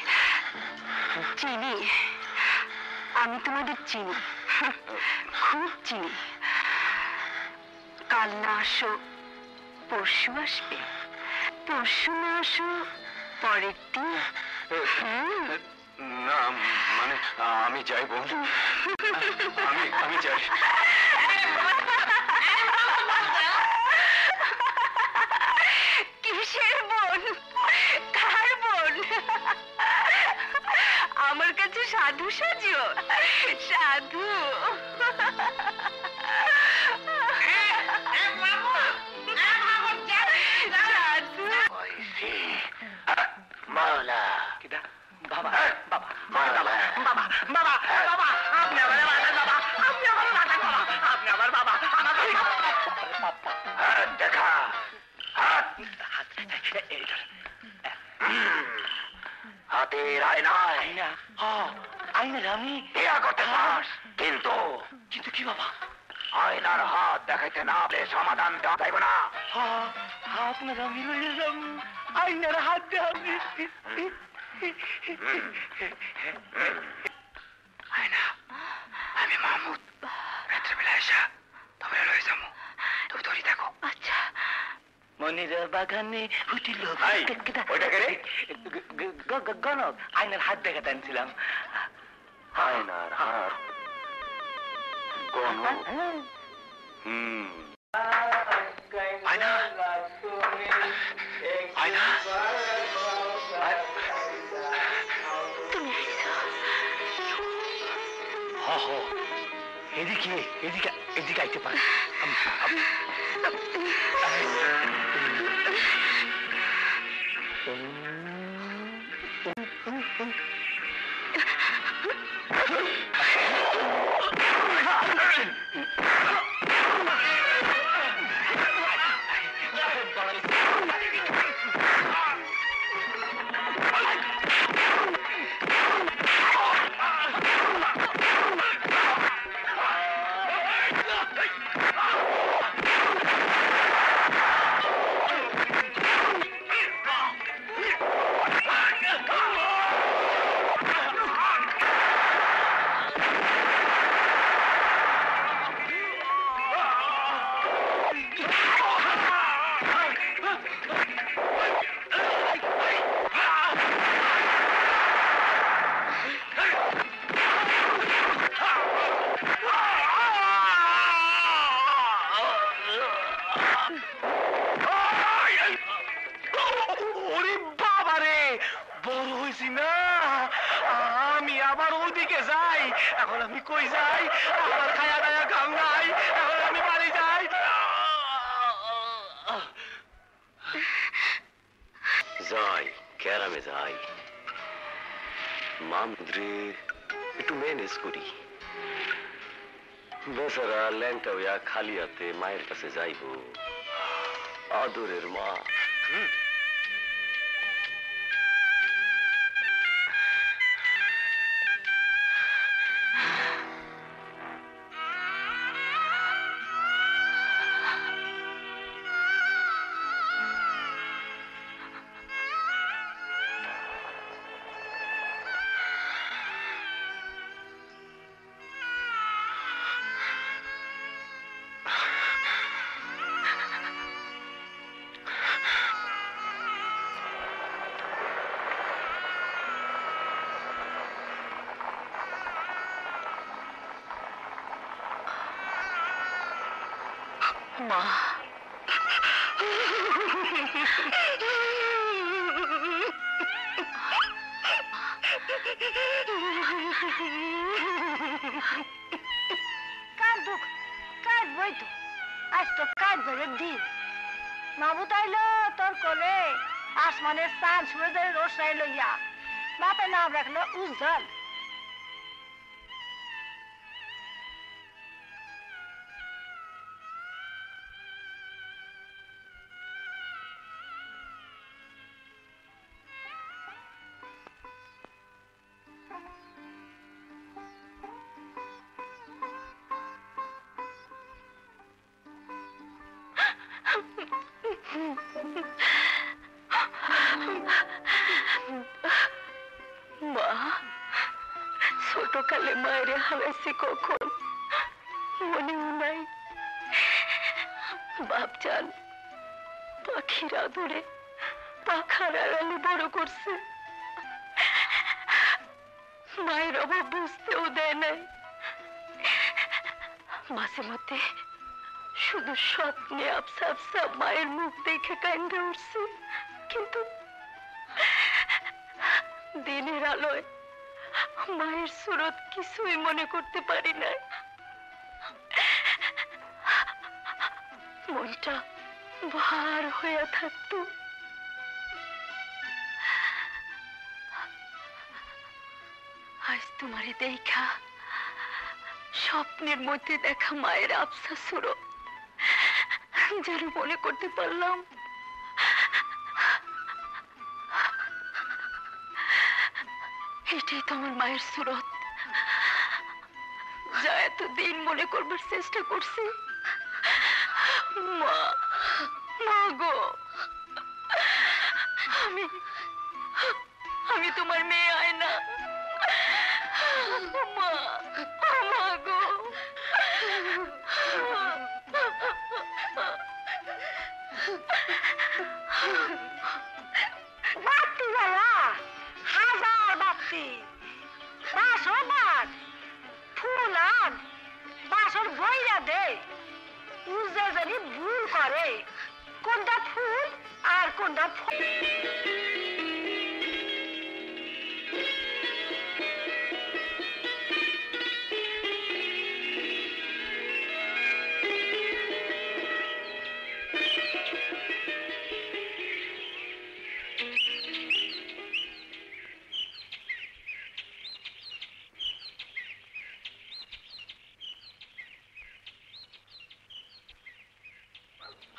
চিনি, আমি তোমাদের চিনি, খুব চিনি। কাল না আসো, পরশু আসবে, পরশু না আসো, পরের দিন। না মানে আমি যাই বোন, আমি যাই। কিসের বোন, কার বোন? আমার কাছে সাধু সাজো, সাধু। বাবা বাবা বাবা বাবা বাবা বাবা আপনি আমার বাবা, আপনি আমার বাবা, আপনি আমার বাবা, আমার দেখা হাতের আয়নায় আয়নার আমি বিয়া করতে পাস, কিন্তু কিন্তু কি বাবা? আয়নার হাত দেখাইতে না পারলে সমাধান দেওয়া যাইব না। আপনারা মিলে গেলাম আয়নার হাত দেওয়া। আয়না, আমি মাহমুদ, রাত্রেবেলা এসা তবে লয়ে যাবো, তুমি ধরি থাকো। আচ্ছা। মনের বাগানে ফুটিল ওইটাকে গণক আয়নার হাত দেখাতে আনছিলাম। আয়নার হাত গণক। আয়না, আয়না, তুমি এদিকে এদিকে এদিকে আইতে পারে। আমি আবার ওদিকে যাই, এখন আমি কই যাই? আমার খায়া দায়া কাম নাই, এখন আমি বাড়ি যাই। যাই ক্যারামে যাই, মামুদ্রে একটু ম্যানেজ করি। বেচারা ল্যাংটা হইয়া খালি হাতে মায়ের কাছে যাইব, আদরের মা। মা, কাঁদুক, কাঁদবই তো, আজ তো কাঁদবে দিন। মাবুত আইলো তোর কোলে, আসমানের চাঁদ সূর্যের রোশনাই লইয়া, বাপে নাম রাখলো উজ্জ্বল। ছোটকালে মায়েরে হারাইছি কখন মনেও নাই। বাপজান পাখির আদরে পাখার আড়ালে বড় করছে, মায়ের অভাব বুঝতেও দেয় নাই। মাঝে মধ্যে শুধু স্বপ্নে আবসা আবসা মায়ের মুখ দেখে কান্দে উঠছে, কিন্তু দিনের আলোয় মায়ের সুরত কিছুই মনে করতে পারি নাই। মনটা ভার হয়ে থাকতো। আজ তোমারে দেখা স্বপ্নের মধ্যে দেখা মায়ের আবসা সুরত যেন মনে করতে পারলাম এটাই তো আমার মায়ের সুরত, যা এতদিন মনে করবার চেষ্টা করছি। মা, মা গো, আমি তোমার মেয়ে আয়না। মা, মা গো। বাতি বাবা, হাজার বাতি, বাসর বাদ, ফুল আন, বাসর বইরা দে, উজা জানি ভুল করে কোনটা ফুল আর কোনটা ফল।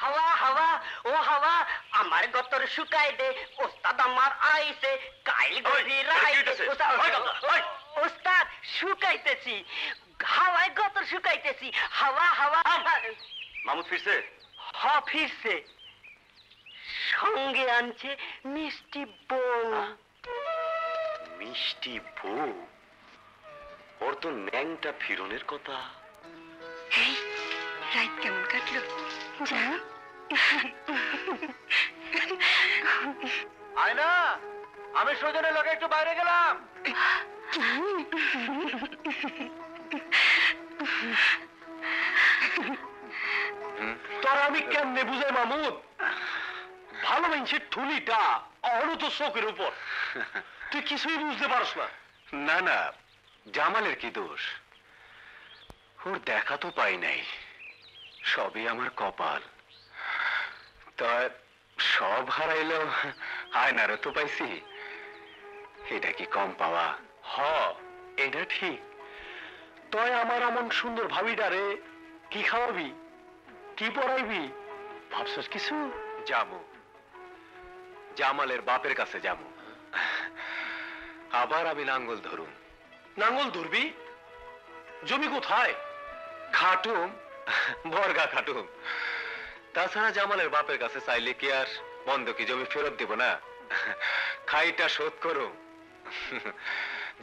হাওয়া হাওয়া ও হাওয়া আমার গতর শুকাই দে, ওস্তাদ আমার আইছে কাইল গভীর ওস্তাদ শুকাইতেছি, হাওয়ায় গতর শুকাইতেছি। হাওয়া হাওয়া। মামুদ ফিরছে? হ ফিরছে, সঙ্গে আনছে মিষ্টি বউ। মিষ্টি বউ? ওর তো ন্যাংটা ফিরনের কথা। রাত কেমন কাটলো জানো? আয়না, আমি সজনের লগে একটু বাইরে গেলাম। তোর আমি কেমনে বুঝাই মামুদ? ভালো মানুষের ঠুলিটা অহরত চোখের উপর, তুই কিছুই বুঝতে পারস না। না না, জামালের কি দোষ? ওর দেখা তো পাই নাই, সবই আমার কপাল। তা সব হারাইলেও আয়নারও তো পাইছি, এটা কি কম পাওয়া? হ, এটা ঠিক। তুই আমার এমন সুন্দর ভাবিটারে কি খাওয়াবি, কি পড়াইবি, ভাবছস কিছু? যাবো, জামালের বাপের কাছে যাবো, আবার আমি নাঙ্গল ধরুম। নাঙ্গল ধরবি? জমি কোথায়? খাটুম, বর্গা খাটুম। তাছাড়া জামালের বাপের কাছে চাইলে কি আর বন্ধকি জমি ফেরত দিব না? খাইটা শোধ করুম।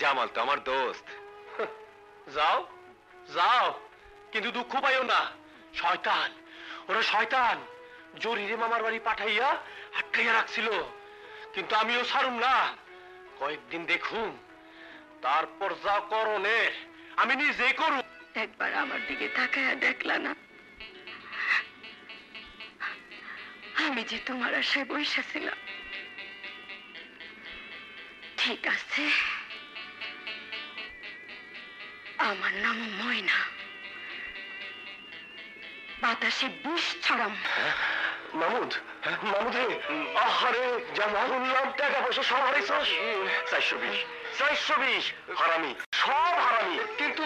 জামাল তো আমার দোস্ত। যাও যাও, কিন্তু দুঃখ পাইও না। শয়তান, ওরা শয়তান জরিরে মামার বাড়ি পাঠাইয়া আটকাইয়া রাখছিল, কিন্তু আমিও ছাড়ুম না। কয়েকদিন দেখুম, তারপর যা করনে আমি নিজেই করুম। একবার আমার দিকে তাকায়া দেখলা না? আমি যে তোমার আশায় বসেছিলাম। ঠিক আছে, আমার নাম ময়না, বাতাসে বিষ ছড়াম। মামুদ, মামুদ রে, আহারে জামা শুনলাম টাকা পয়সা সব হারাইছস। 420 হারামি, সব হারামি। কিন্তু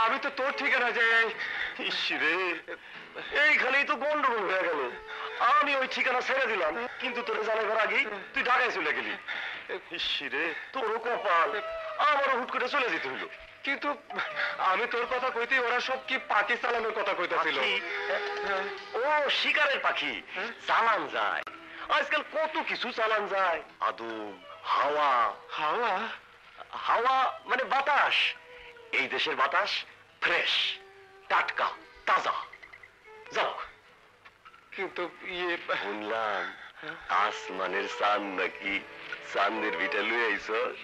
আমি তো তোর ঠিকানা যাই। ইসরে, এইখানেই তো গন্ডগোল হয়ে গেল। আমি ওই ঠিকানা ছেড়ে দিলাম, কিন্তু তোরে জানাবার আগেই তুই ঢাকায় চলে গেলি। ইসরে, তোরও কপাল, আমারও হুট করে চলে যেতে হইলো। কিন্তু আমি তোর কথা কইতে ওরা সব কি পাখি চালানোর কথা কইতেছিল। ও শিকারের পাখি, চালান যায়। আজকাল কত কিছু চালান যায়, আদম, হাওয়া। হাওয়া? হাওয়া মানে বাতাস, এই দেশের বাতাস ফ্রেশ, টাটকা, তাজা। যাও। কিন্তু ইয়ে শুনলাম আসমানের চাঁদ নাকি চাঁদের ভিটা লুই আইছস।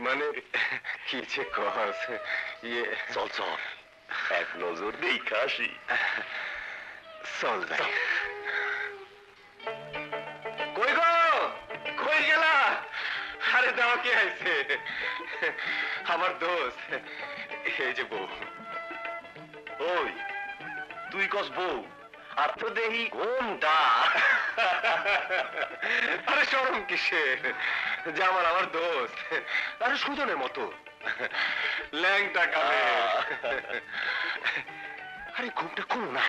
মানে কি যে কস ইয়ে চল চল, এক নজর দেখা আসি। চল যাই। কই গো, কই গেলা? আরে দাও, কে আইছে? আমার দোস্ত, এই যে বউ। ওই তুই কস বউ, আর তো দেখি ঘুমটা। আরে শরম কিসের? জামাল আমার দোস্ত, আরে সুজনের মতো ল্যাংটা কালে। আরে ঘুমটা খুব না।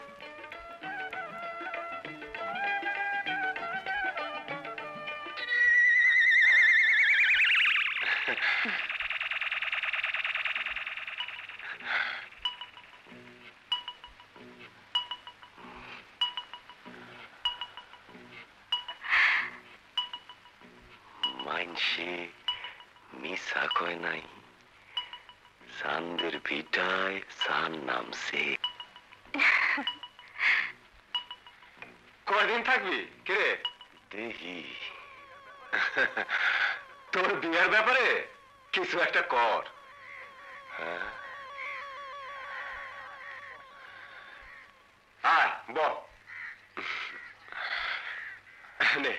মাইনসে মিশা কয় নাই, চাঁদের ভিটায় চাঁদ নামছে। কয়দিন থাকবি কিরে? দেখি তোর বিয়ের ব্যাপারে কিছু একটা কর। হ্যাঁ, আয় বল। নে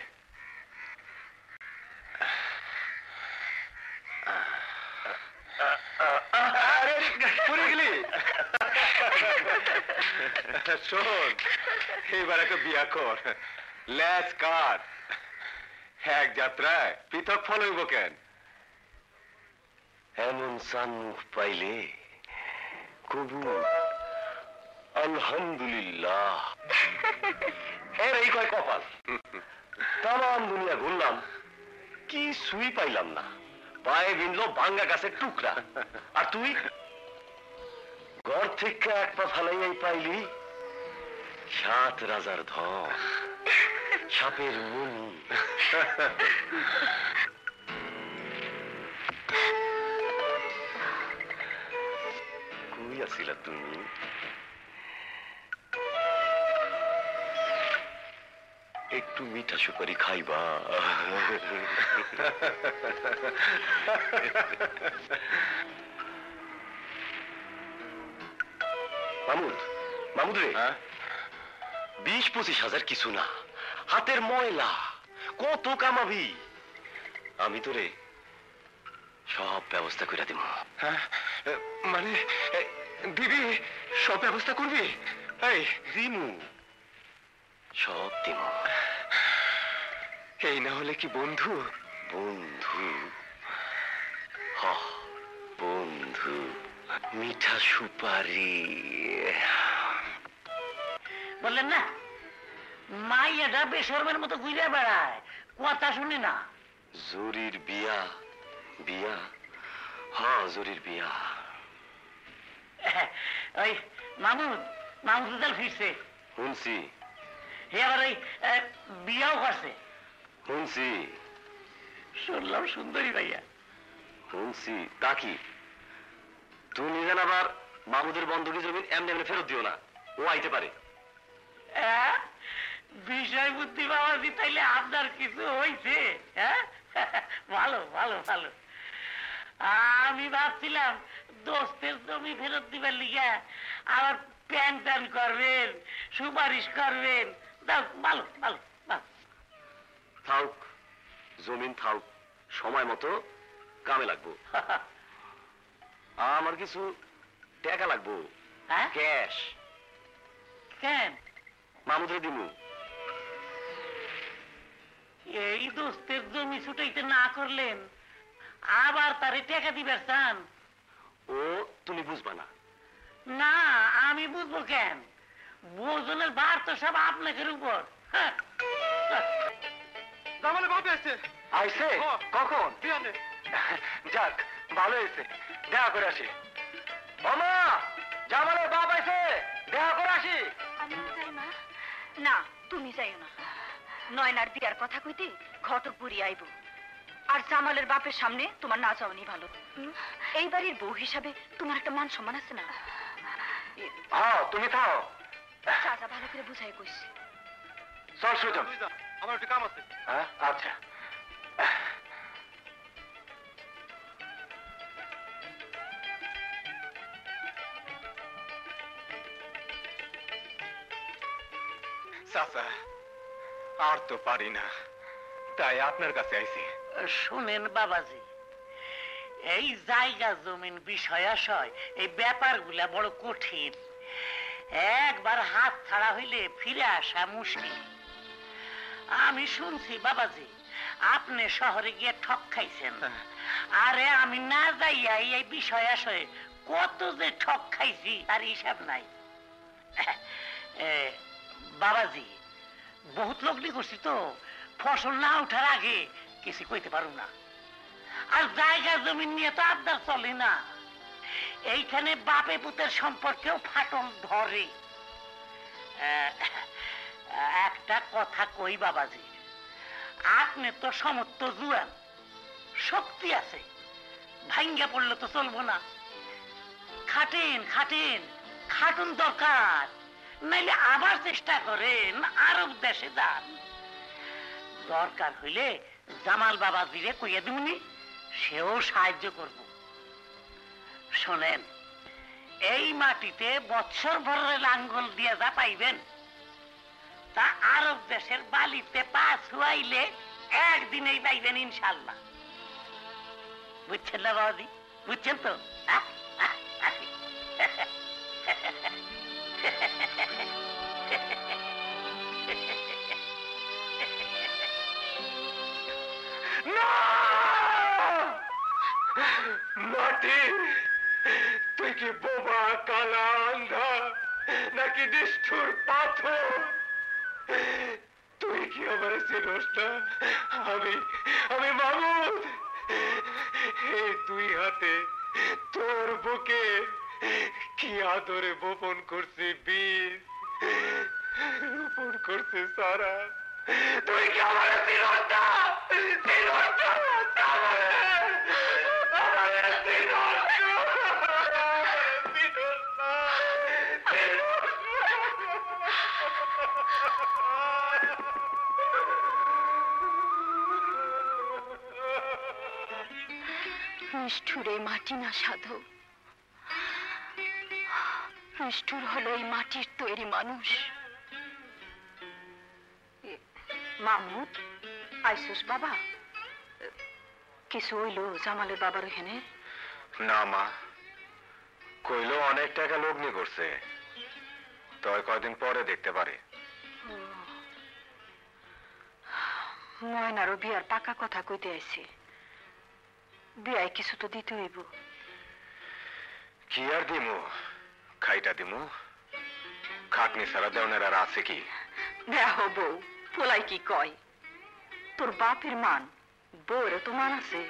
আরে পড়ে গেলি। শোন, এইবার একটা বিয়া কর, ল্যাচ কাট। এক যাত্রায় পৃথক ফল হইব কেন? এমন চাঁদ মুখ পাইলে কবুল, আলহামদুলিল্লাহ। এর এই কয় কপাল। তাম দুনিয়া ঘুরলাম, কিছুই পাইলাম না। পায়ে বিনলো ভাঙ্গা গাছের টুকরা, আর তুই ঘর থেকে এক পা ফালাইয়াই পাইলি 7 রাজার ধন, সাপের মনি। কই আছিলা তুমি? একটু মিঠা সুপারি খাইবা? মামুদ, মামুদ রে, 20-25 হাজার কিছু না, হাতের ময়লা, কত কামাবি? আমি তোরে সব ব্যবস্থা করে দিব। হ্যাঁ, মানে দিবি? সব ব্যবস্থা করবি? এই দিমু, সব দিমু। এই না হলে কি বন্ধু? বন্ধু, হ বন্ধু, মিঠা সুপারি। বললেন না, মাইয়াটা বেশরমের মতো ঘুরে বেড়ায়, কথা শুনে না। জরির বিয়া, বিয়া, হ জরির বিয়া। ওই মামুদ, মামুদ ফিরছে। শুনছি, হে আবার ওই বিয়াও করছে। শুনছি, শুনলাম সুন্দরী ভাইয়া। শুনছি। তা কি তুমি যেন আবার মামুদের বন্ধকি জমি এমনি এমনি ফেরত দিও না, ও আইতে পারে। বিষয় বুদ্ধি বাবা তাইলে আপনার কিছু হয়েছে? হ্যাঁ, ভালো ভালো ভালো। আমি ভাবছিলাম দোস্তের জমি ফেরত দিবার লিগা আবার প্যান প্যান করবেন, সুপারিশ করবেন। ভালো ভালো ভালো। থাক, জমিন থাক, সময় মতো কামে লাগবো। আমার কিছু টাকা লাগবো, হ্যাঁ, ক্যাশ। কেন? মামুদের দিমু। এই দোস্তের জমি ছুটাইতে না করলেন, আবার তারে টাকা দিবার চান? ও তুমি বুঝবা না। না, আমি বুঝবো কেন? বোঝনের ভার তো সব আপনাদের উপর। জামালে বাপ আসছে। আইছে? কখন? যাক, ভালো হয়েছে, দেখা করে আসি। মামা, জামালের বাপ আইছে, দেখা করে আসি। আমিও যাই মা। না, তুমি যাইও না। নয়নার বিয়ার কথা কইতে ঘটকপুরি আইব। আর জামালের বাপের সামনে তোমার না যাওয়ানি ভালো। এই বাড়ির বউ হিসাবে তোমার একটা মান সম্মান আছে না? হ্যাঁ তুমি থাও। চাচা ভালো করে বুঝাই কইস। চল সুজন, আমার একটু কাম আছে। হ্যাঁ আচ্ছা। চাচা আর তো পারি না, তাই আপনার কাছে আইছি। শুনেন বাবাজি, এই জায়গা জমিন বিষয় আশয় এই ব্যাপারগুলা বড় কঠিন। একবার হাত ছাড়া হইলে ফিরে আসা মুশকিল। আমি শুনছি বাবাজি আপনি শহরে গিয়ে ঠক খাইছেন। আরে আমি না যাইয়া এই বিষয় আশয়ে কত যে ঠক খাইছি তার হিসাব নাই। বাবাজি বহুত লগ্নি করছি তো, ফসল না ওঠার আগে কিছু কইতে পারো না। আর জায়গা জমিন নিয়ে তো আবদার চলে না। এইখানে বাপে পুতের সম্পর্কেও ফাটল ধরে। একটা কথা কই বাবাজি, আপনি তো সমর্থ জুয়ান, শক্তি আছে, ভাঙ্গা পড়লে তো চলবো না। খাটেন খাটেন, খাটুন দরকার, নাইলে আবার চেষ্টা করেন আরব দেশে যান। দরকার হইলে জামাল বাবাজিরে কইয়া দিমনি, সেও সাহায্য করব। শোনেন, এই মাটিতে বৎসর ভরে লাঙ্গল দিয়ে যা পাইবেন তা আরব দেশের বালিতে পা ছুয়াইলে একদিনেই পাইবেন ইনশাল্লাহ। বুঝছেন না বাবাজি? বুঝছেন তো? মাটি, তুই কি বোবা, কালা, আন্ধা নাকি নিষ্ঠুর পাথর? তুই কি আমার চিনস না? আমি মামুদ। এই দুই হাতে তোর বুকে কি আদরে বপন করছে বীজ, রোপণ করছে সারা। তুই কি আমার চিনস না? চিনস না? নিষ্ঠুরে মাটি না সাধু, নিষ্ঠুর হলো এই মাটির তৈরি মানুষ। মাহমুদ, আইসুস বাবা? কিছু হইল জামালের বাবার ওখানে? না মা, কইলো অনেক টাকা লগ্নি করছে, তয় কয়দিন পরে দেখতে পারে। ময়নারও বিয়ার পাকা কথা কইতে আইছে, বিয়ায় কিছু তো দিতে হইব। কি আর দিমু, খাইটা দিমু, খাটনি সারা দেওয়ানের আর আছে কি? দেহ বউ, পোলাই কি কয়? তোর বাপের মান, বউরে তো মান আছে,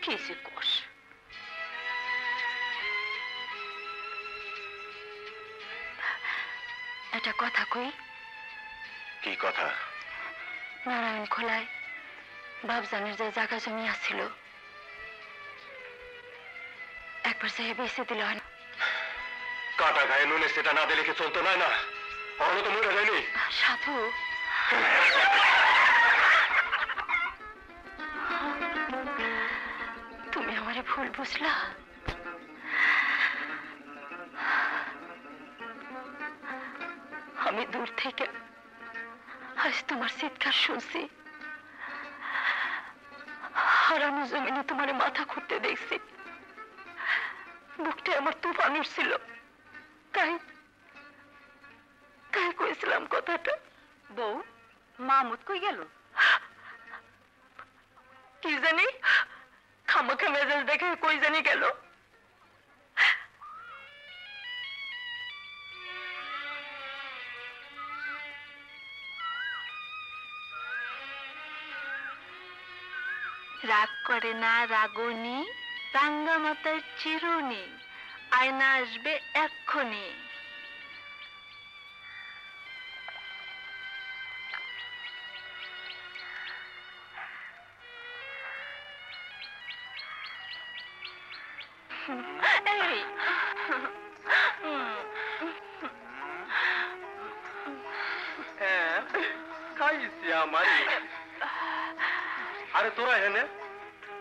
কি যে কস। একটা কথা কই। কি কথা? নারায়ণ খোলায় বাপজানের যে জায়গা জমি আছিল, একবার সে বেঁচে দিল হয় না? কাটা গায়ে নুনে সেটা না দিলে কি চলতো না? অন্য তো মরে যায়নি। সাধু, তুমি আমারে ভুল বুঝলা। আমি দূর থেকে আজ তোমার চিৎকার শুনছি, আর আমি জমিনে তোমার মাথা খুঁড়তে দেখছি। বুকটা আমার তুফান উঠছিল, তাই তাই কইছিলাম কথাটা। বউ, মাহমুদ কই গেল? কি জানি, খামাখা মেজাজ দেখে কই জানি গেল। রাগ করে না রাগনি, রাঙ্গা মাতার চিরুনি, আয়না আসবে এক্ষুনি। মারি। আরে তোরা এনে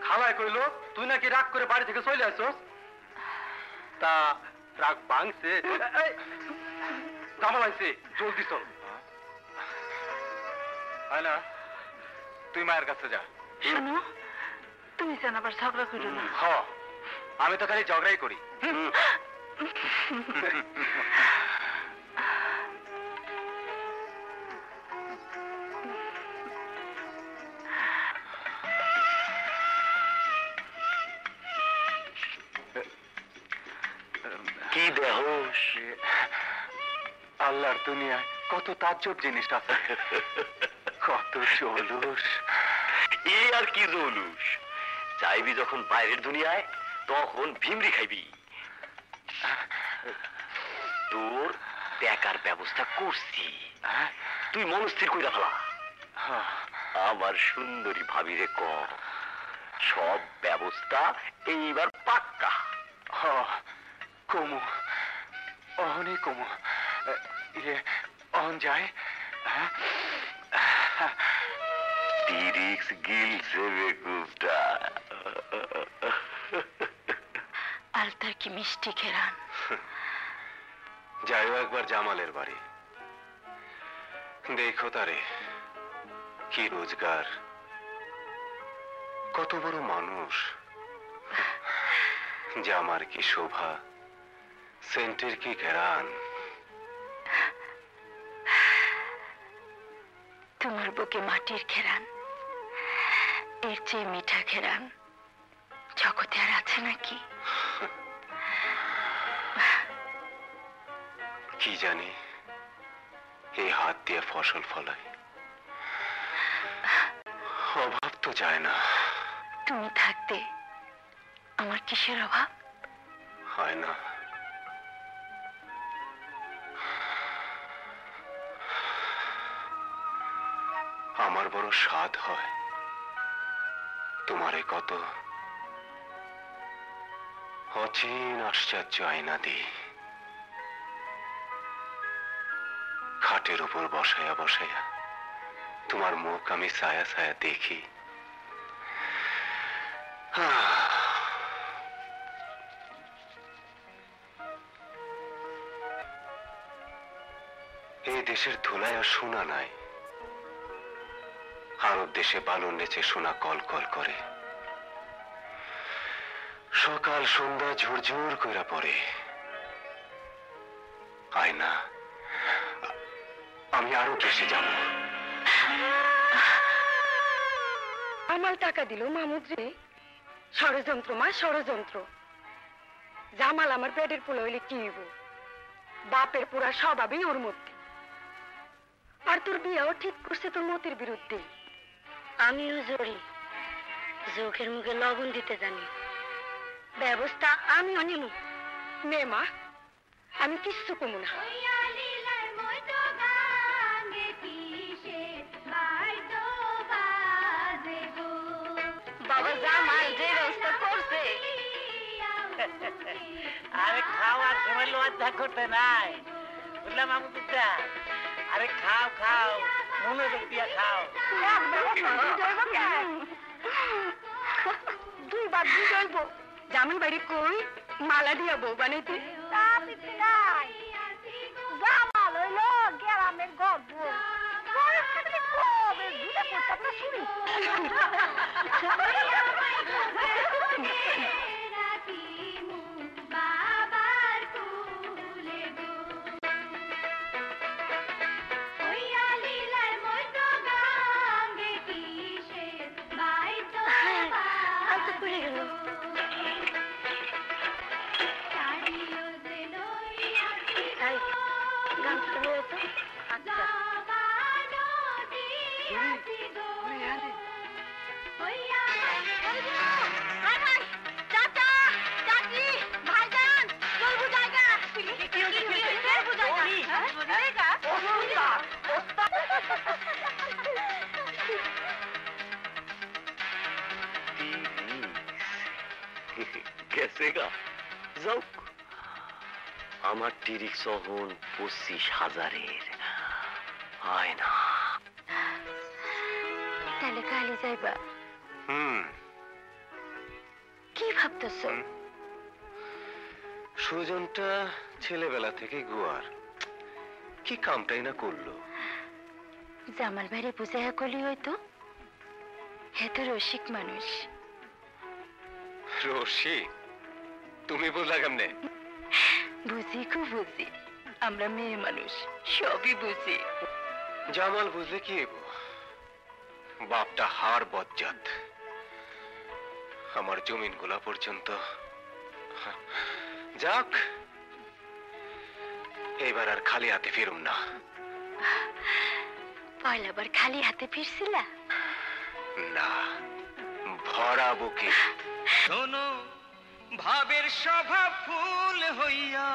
খালায় কইলো তুই নাকি রাগ করে বাড়ি থেকে চলে আসছস। তা রাগ ভাঙছে, জামাল আইছে, জলদি চল। না তুই মায়ের কাছে যা। শোনো, তুমি যেন আবার ঝগড়া করো না। হ, আমি তো খালি ঝগড়াই করি। কি দেহস? আল্লাহর দুনিয়ায় কত তাজ্জব জিনিস আছে, কত জলুস। এই আর কি জলুস? চাইবি যখন বাইরের দুনিয়ায় তখন ভিমরি খাইবি। তোর টাকার ব্যবস্থা করছি, তুই মনস্থির কইরা ফেলা। আমার সুন্দরী ভাবিরে ক সব ব্যবস্থা এইবার পাক্কা। কমু অহনি কমু অহন যায়। তিরিক্স গিলছে বেকুবটা। আলতার কি মিষ্টি খেরান। যাইও একবার জামালের বাড়ি, দেখো তারে কি রোজগার, কত বড় মানুষ। জামার কি শোভা, সেন্টের কি ঘেরান। তোমার বুকে মাটির খেরান, এর চেয়ে মিঠা খেরান জগতে আর আছে নাকি? কি জানি এই হাত দিয়ে ফসল ফলায়, অভাব তো যায় না। তুমি থাকতে আমার কিসের অভাব? হয় না। আমার বড় স্বাদ হয় তোমারে কত অচিন আশ্চর্য আয়না দিই, খাটের উপর বসায়া বসায়া তোমার মুখ আমি ছায়া ছায়া দেখি। এই দেশের ধুলায় আর সোনা নাই, আরব দেশে বালুর নেচে সোনা কল কল করে, সকাল সন্ধ্যা ঝুরঝুর কইরা পড়ে। আয়না, আমি আরো দেশে যাব। আমার টাকা দিল মামুদ রে। ষড়যন্ত্র মা, ষড়যন্ত্র। জামাল আমার পেটের পোলা হইলে কি হইব? বাপের পুরা স্বভাবই ওর মধ্যে। আর তোর বিয়াও ঠিক করছে তোর মতের বিরুদ্ধে। আমিও জড়ি, চোখের মুখে লবণ দিতে জানি। ব্যবস্থা আমিও নিমু। নে মা, আমি কিচ্ছু কমু না। বাবা জামাল যে ব্যবস্থা করছে। আরে খাওয়ার সময় লজ্জা করতে নাই, বুঝলাম আমুদা? আরে খাও খাও, মনোযোগ দিয়া খাও। দুই বার দুই যাইব। জামাল বাড়ি কই মালা দিয়া বউ বানাইতে। জামাল হইলো গ্রামের গর্ব। কবে ঝুলে পড়তাম না শুনি। গেছে গা, যাও। আমার টিরিক সহন 25,000-এর আয়না। তাহলে কালি যাইবা? কি ভাবতেছ? সুজনটা ছেলেবেলা থেকে গোয়ার কি কামটাই না করলো। জামাল ভাইরে বুঝাইয়া কলি হয়তো, হে তো রসিক মানুষ। রসিক? তুমি বুঝলা কেমনে? বুঝি, খুব বুঝি। আমরা মেয়ে মানুষ, সবই বুঝি। জামাল বুঝলে কি হইব? বাপটা হার বজ্জাত। আমার জমিন গুলা পর্যন্ত। যাক, এইবার আর খালি হাতে ফিরুম না। পয়লাবার খালি হাতে ফিরছিলা? না, ভরা বুকে। শোনো, ভাবের স্বভাব ফুল হইয়া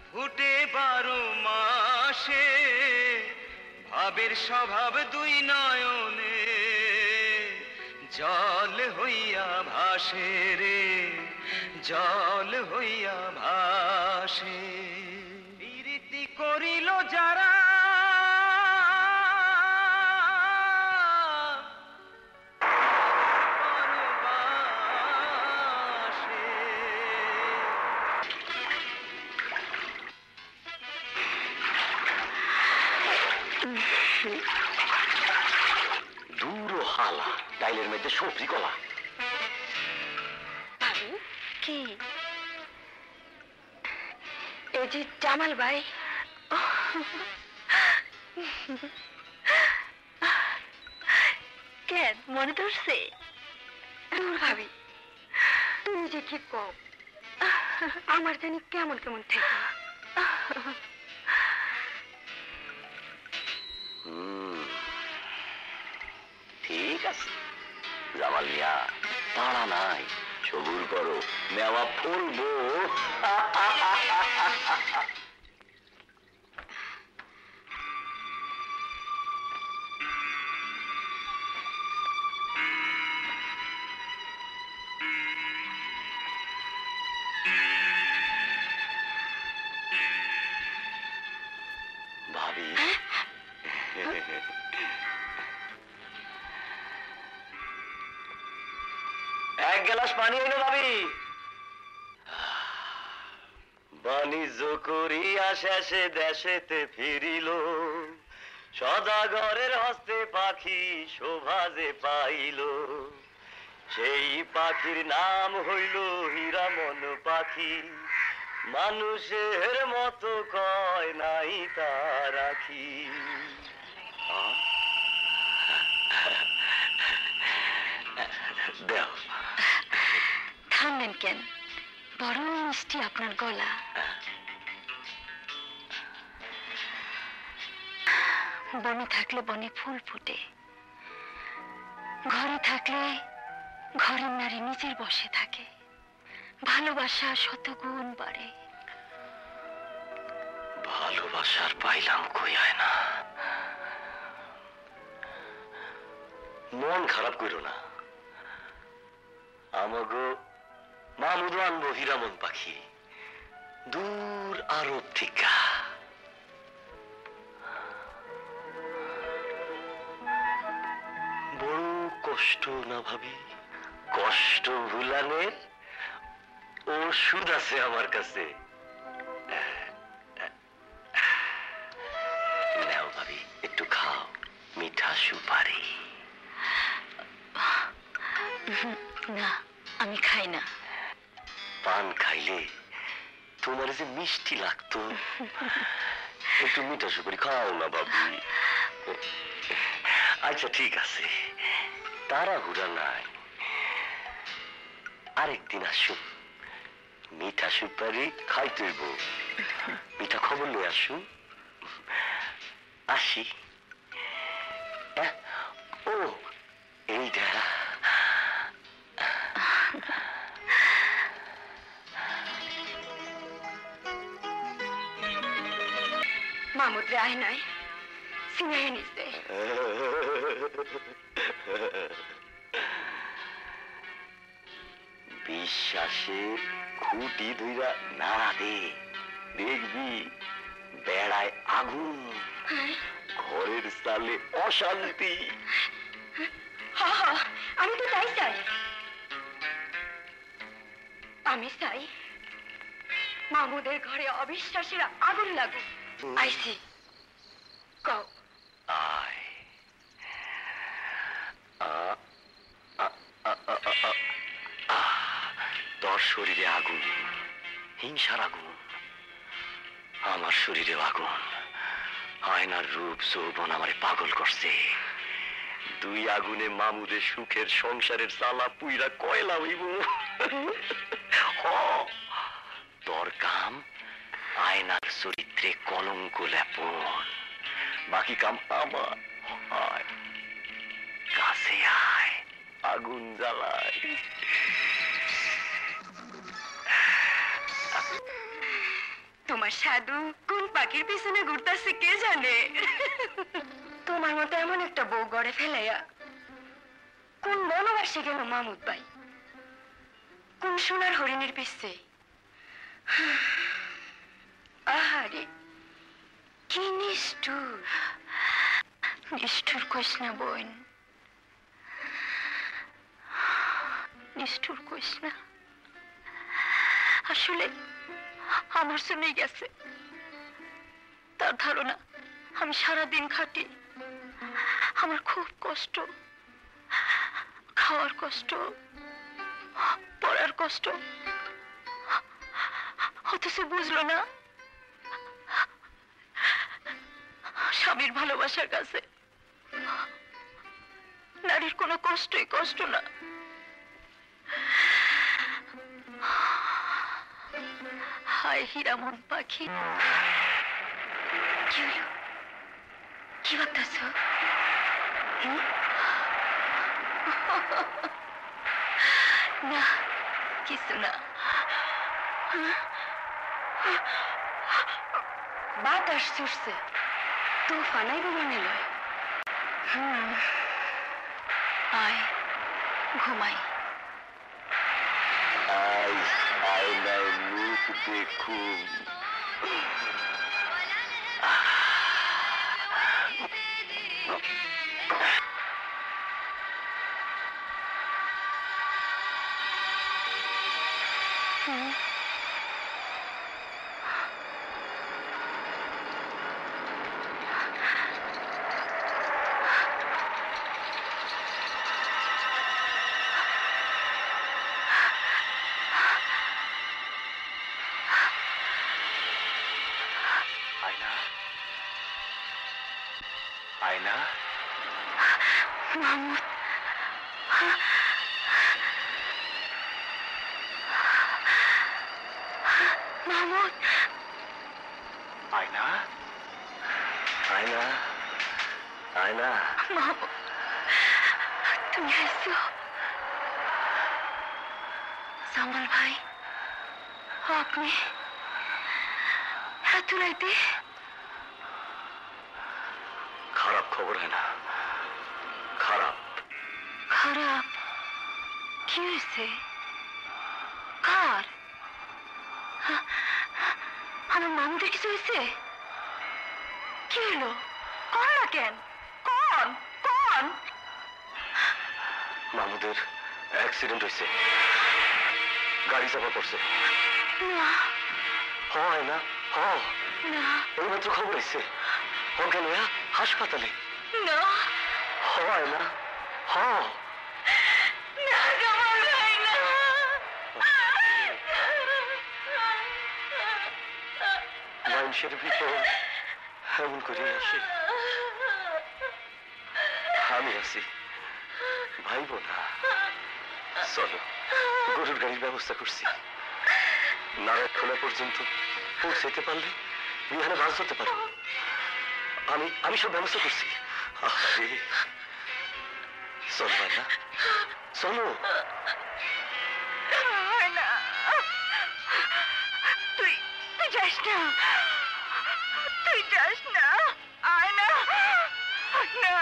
ফুটে 12 মাসে, ভাবের স্বভাব দুই নয়নে জল হইয়া ভাসে রে, জল হইয়া ভাসে। প্রীতি করিল যারা দূর হালা, ডাইলের মধ্যে সবজি কলা। কি? এই যে জামাল ভাই। কেন মনে ধরছে? ভাবি, তুমি যে কি কও, আমার জানি কেমন কেমন থেকে। ঠিক আছে জামাল মিয়া, তাড়া নাই, সবুর করো, মেওয়া ফুলবো। ভাবি, এক গ্লাস পানি এলো ভাবি। বাণিজ্য করিয়া শেষে দেশেতে ফিরিল, সদাগরের হস্তে পাখি শোভা যে পাইল। সেই পাখির নাম হইল হীরামন পাখি, মানুষের মতো কয় নাই তা রাখি। দেও, থামলেন কেন? বড় মিষ্টি আপনার গলা। বনে থাকলে বনে ফুল ফুটে, ঘরে থাকলে ঘরের নারী নিজের বসে থাকে, ভালোবাসা শতগুণ বাড়ে। ভালোবাসার পাইলাম কই হয় না। মন খারাপ করো না, আমাগো মামুদও আনবো হীরামন পাখি দূর আরব থেকে। বড় কষ্ট না ভাবি? কষ্ট ভুলানের ওষুধ আছে আমার কাছে। নাও ভাবি, একটু খাও, মিঠা সুপারি। না, আমি খাই না। পান খাইলে তোমার যে মিষ্টি লাগতো, একটু মিঠা সুপারি খাও না ভাবি। আচ্ছা ঠিক আছে, তাড়াহুড়া নাই, আরেকদিন আসুন, মিঠা সুপারি খাইতে হইব। মিঠা খবর নিয়ে আসুন। আসি। ও এইটা মামুদ রায় নাই, সিনেহে নিছে। বিশ্বাসের খুঁটি ধইরা নাড়া দে, দেখবি বেড়ায় আগুন, ঘরের সালে অশান্তি। আমি তো তাই চাই। আমি চাই মামুদের ঘরে অবিশ্বাসের আগুন লাগুক। আইসি কও। আয় তোর শরীরে আগুন, হিংসার আগুন, আমার শরীরে আগুন। আয়নার রূপ যৌবন আমারে পাগল করছে। দুই আগুনে মামুদের সুখের সংসারের চালা পুইরা কয়লা হইব। তোর কাম আয়নার চরিত্রে কলঙ্ক লেপন, বাকি কাম আমার। আয় কাছে আয়, আগুন জ্বালায়। তোমার সাধু কোন পাখির পিছনে ঘুরতেছে কে জানে। তোমার মতো এমন একটা বউ গড়ে ফেলাইয়া কোন বনবাসে গেল মামুদ ভাই, কোন সোনার হরিণের পিছে। আহারে কি নিষ্ঠুর। নিষ্ঠুর কইস না বোন, নিষ্ঠুর কইস না। আসলে আমার শুনেই গেছে। তার ধারণা আমি সারাদিন খাটি, আমার খুব কষ্ট, খাওয়ার কষ্ট, পড়ার কষ্ট, অথচ বুঝলো না স্বামীর ভালোবাসার কাছে নারীর কোনো কষ্টই কষ্ট না। হায় হীরামন পাখি, কি হলো? কি ভাবতেছ? না কিছু না। বাতাস ছুটছে, তুফানাই ঘুমানি লয়। আয় ঘুমাই। আয়নায় মুখ দেখুন। আয়না, আয়না, মামুদ, মামুদ, আয়না, আয়না, আয়না। মামুদ, তুমি আইছো? জামাল ভাই, আপনি এত রাইতে? খারাপ খবর হয় না, খারাপ। খারাপ? কি হয়েছে? কার? আমার মামুদের কিছু হয়েছে? কি হলো? কন না কেন? কন কন? মামুদের অ্যাক্সিডেন্ট হয়েছে, গাড়ি চাপা পড়ছে। না হয় না, না এইমাত্র খবর হয়েছে অজ্ঞান হইয়া হাসপাতালে। না হয় না, না জামাল ভাই না। মানুষের বিপদ এমন করে আসে। আমি আছি, ভাইব না। চলো, গরুর গাড়ির ব্যবস্থা করছি। নারায়ণখোলা পর্যন্ত পৌঁছাইতে পারলে বিহানে বাস ধরতে পারো। আমি সব ব্যবস্থা করছি। আরে চলো ভাইনা, চলো। তুই যাস না, তুই যাস না। আয় না, না।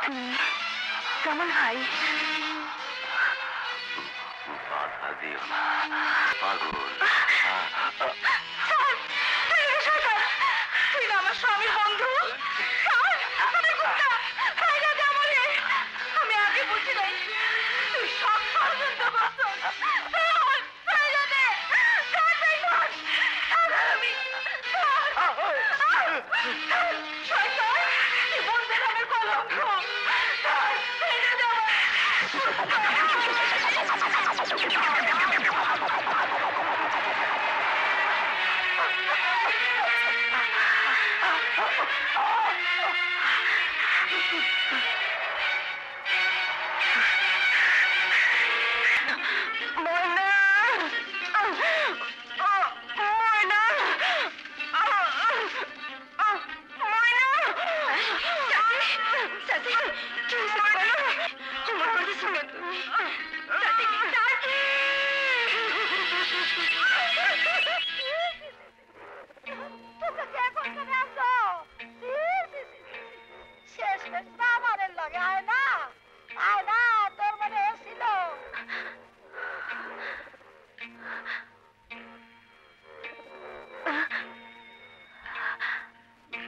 জামাল ভাই বাধা দিও না পাগল। তুই না আমার স্বামীর বন্ধু। আমি আগে বুঝি নাই তুই সব ষড়যন্ত্র করছিস।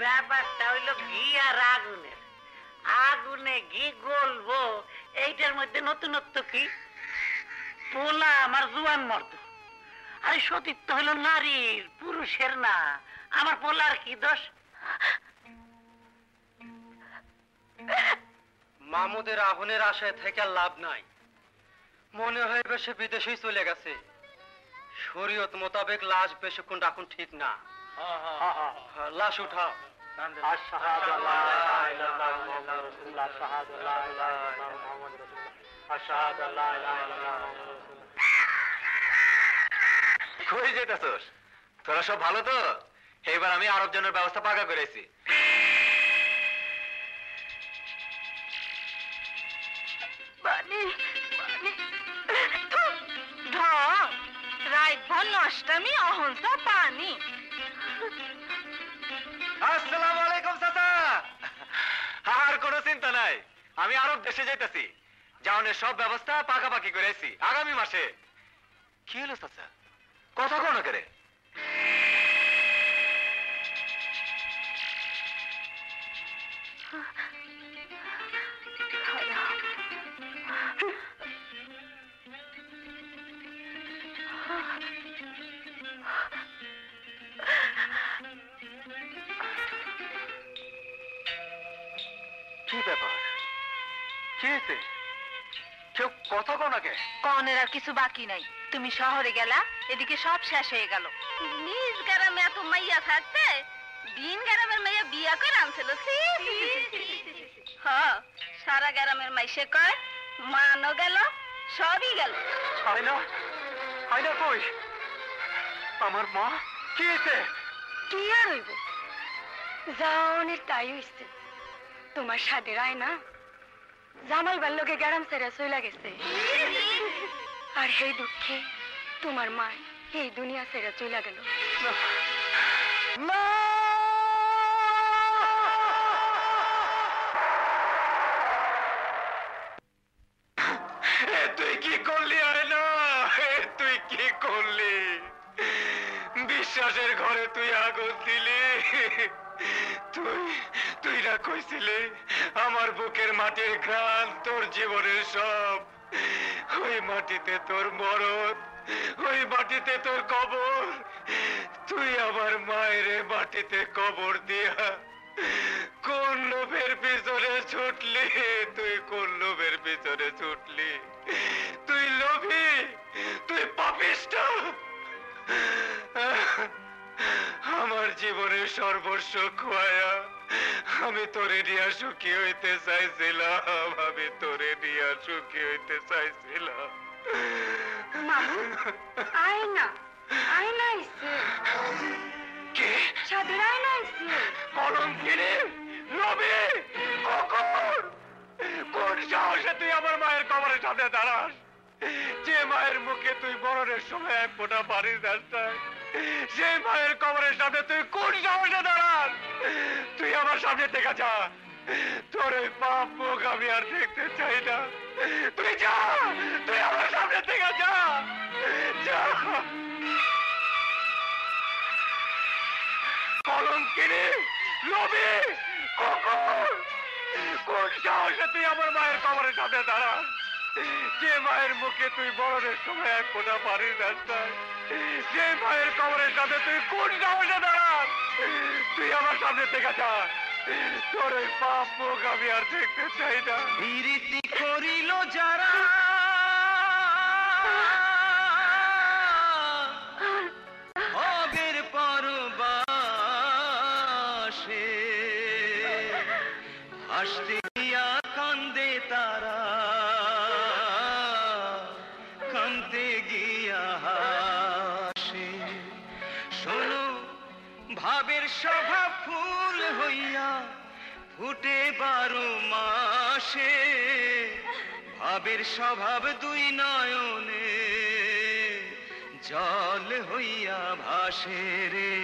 ব্যাপারটা হইলো ঘি আর আগুনের। আগুনে ঘি গলবো, এইটার মধ্যে নতুনত্ব কি? পোলা আমার জুয়ান মর্দ, আরে সতীত্ব হইলো নারীর, পুরুষের না। আমার পোলার কি দোষ? মামুদের আগুনের আশায় থেকে লাভ নাই। মনে হয় সে বিদেশেই চলে গেছে। শরীয়ত মোতাবেক লাশ বেশিক্ষণ রাখুন ঠিক না। লাশ উঠাও। কই যেতেছস? তোরা সব ভালো তো? এইবার আমি আরব জনের ব্যবস্থা পাকা করেছি। অষ্টমী অহংসা পানি। আসসালামু আলাইকুম চাচা। আর কোনো চিন্তা নাই, আমি আরব দেশে যাইতেছি। যাওনের সব ব্যবস্থা পাকাপাকি করেছি আগামী মাসে। কি হলো চাচা, কথা কোন করে? কি ব্যাপার? কি হয়েছে? কেউ কথা কও না কে? কনের আর কিছু বাকি নাই। তুমি শহরে গেলা, এদিকে সব শেষ হয়ে গেল। নিজ গ্রামে এত মাইয়া থাকতে দিন গ্রামের মাইয়া বিয়া করে আনছিল। সারা গ্রামের মাইসে কয় মানও গেল, সবই গেল। আয়না, আয়না কই? আমার মা? কি হয়েছে? কি আর হইব, যাওনের তাই হইছে। তোমার সাথে আয়না জামাল বাল্যকে গ্রাম ছেড়ে চলে গেছে। আর সেই দুঃখে তোমার মা এই দুনিয়া ছেড়ে চলে গেল। তুই কি করলি আয়না? তুই কি করলি? বিশ্বাসের ঘরে তুই আগুন দিলি। তুই না কইছিলি আমার বুকের মাটির ঘ্রাণ তোর জীবনের সব। ওই মাটিতে তোর মরণ, ওই মাটিতে তোর কবর। তুই আমার মায়ের মাটিতে কবর দিয়া কোন লোভের পিছনে ছুটলি? তুই কোন লোভের পিছনে ছুটলি? তুই লোভী, তুই পাপিষ্ঠ। আমার জীবনের সর্বস্ব খোয়া আমি তোরে নিয়া সুখী হইতে চাইছিলাম। আমি তোরে নিয়া সুখী হইতে চাইছিলাম। মামু আয়না, আয়না আইছে। কে? সাদের আয়না আইছে। কলঙ্কিনী, লোভী, কুকুর! কোন সাহসে তুই আমার মায়ের কবরের সামনে দাঁড়াস? যে মায়ের মুখে তুই মরণের সময় এক ফোঁটা পানি দাস নাই, সেই মায়ের কবরের সামনে তুই কোন সাহসে দাঁড়াস? তুই আমার সামনে দেখা যা, তোর ওই পাপ মুখ আমি আর দেখতে চাই না। তুই যা, তুই আমার সামনে থেকে যা, যা। কলঙ্কিনী, লোভী, কুকুর, কোন সাহসে তুই আমার মায়ের কবরের সামনে দাঁড়াস? যে মায়ের মুখে তুই বড়দের সময় এক ফোঁটা পানির রাস্তা, যে মায়ের কবরের সামনে তুই কোন সাহসে দাঁড়াস? তুই আমার সামনে থেকে যা, তোর ওই পাপ মুখ আমি আর দেখতে চাই না। বিরতি করিল যারা ভবের পরবাসে, হাসতে গিয়া কান্দে তারা, কান্দতে গিয়া হাসে। শোনো ভাবের স্বভাব ফুল হইয়া ফুটে 12 মাসে, ভাবের স্বভাব দুই নয়নে জল হইয়া ভাসে রে,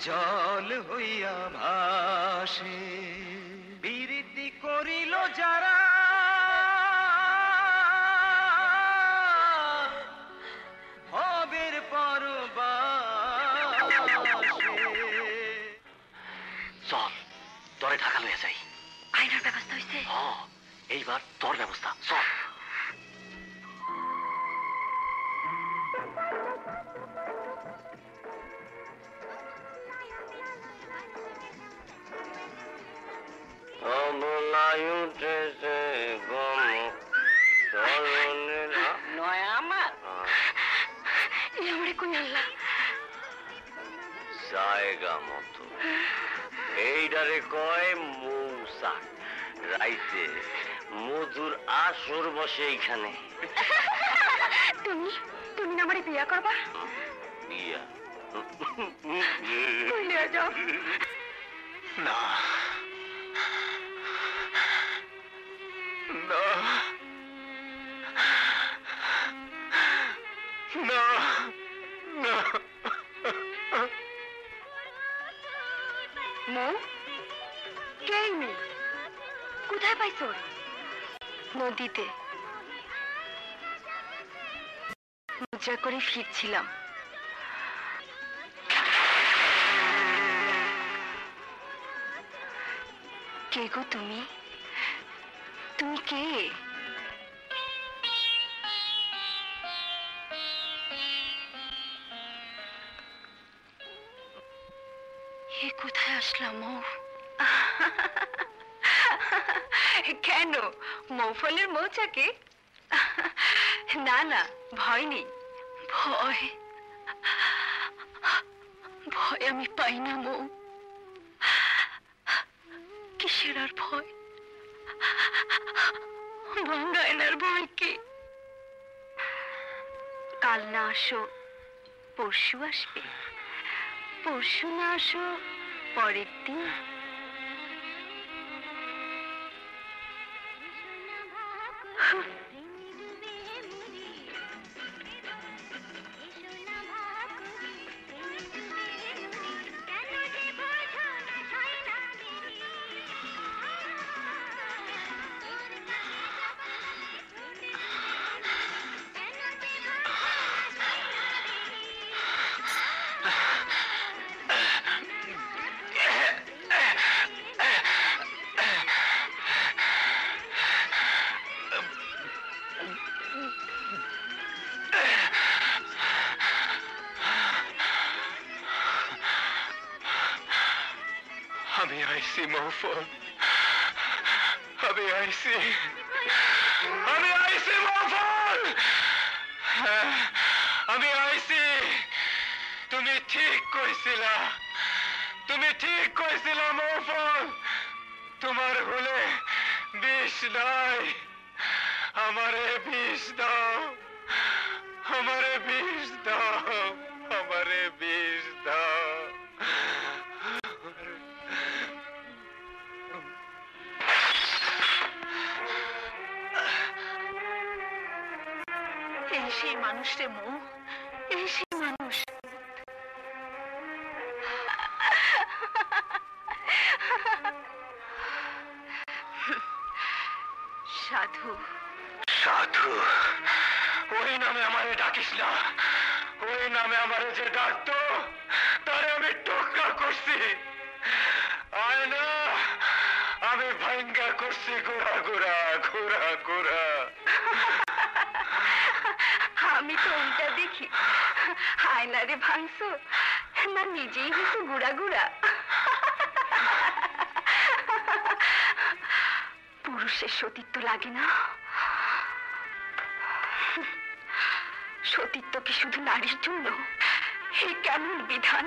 জল হইয়া ভাসে। বিরতি করিল যারা ভবের পরবাসে। চল তোরে ঢাকা লইয়া যাই। আইনার ব্যবস্থা হয়েছে? এইবার তোর ব্যবস্থা, চল। নয় আমার আমারে কই আল্লাহ জায়গা মতো এইটারে কয় মৌসাক। রাইতে মধুর আসর বসে এইখানে। তুমি তুমি না আমারে বিয়া করবা? বিয়া কই নিয়ে যাও? না না না না। মৌ, কে এই মেয়ে? কোথায় পাইছো? নদীতে মজা করে ফিরছিলাম। কে গো তুমি? তুমি কে? এ কোথায় আসলাম? কেন মৌফলের মৌচাকে? না না, ভয় নেই। ভয় ভয় আমি পাই না মৌ। কিসের আর ভয়? ভাঙ্গায়নার ভয় কি? কাল না আসো পরশু আসবে, পরশু না আসো পরের দিন। আমি আইসি মৌফল, আমি আইসি, আমি আইসি মৌফল, আমি আইসি। তুমি ঠিক কইছিলা, তুমি ঠিক কইছিলা মৌফল। তোমার হলে বিষ নাই, আমারে বিষ দাও, আমারে বিষ দাও, আমারে বিষ দাও। এই সেই মানুষ রে মৌ, এই সেই মানুষ। সাধু। সাধু? ওই নামে আমারে ডাকিস না। ওই নামে আমারে যে ডাকতো তারে আমি টুকরা করছি। আয়না আমি ভাঙ্গা করছি গোড়া গোড়া গোড়া গোড়া। আমি তো উল্টা দেখি, আয়নারে ভাঙছো না নিজেই হয়েছে গুড়া গুড়া। পুরুষের সতীত্ব লাগে না? সতীত্ব কি শুধু নারীর জন্য? এ কেমন বিধান?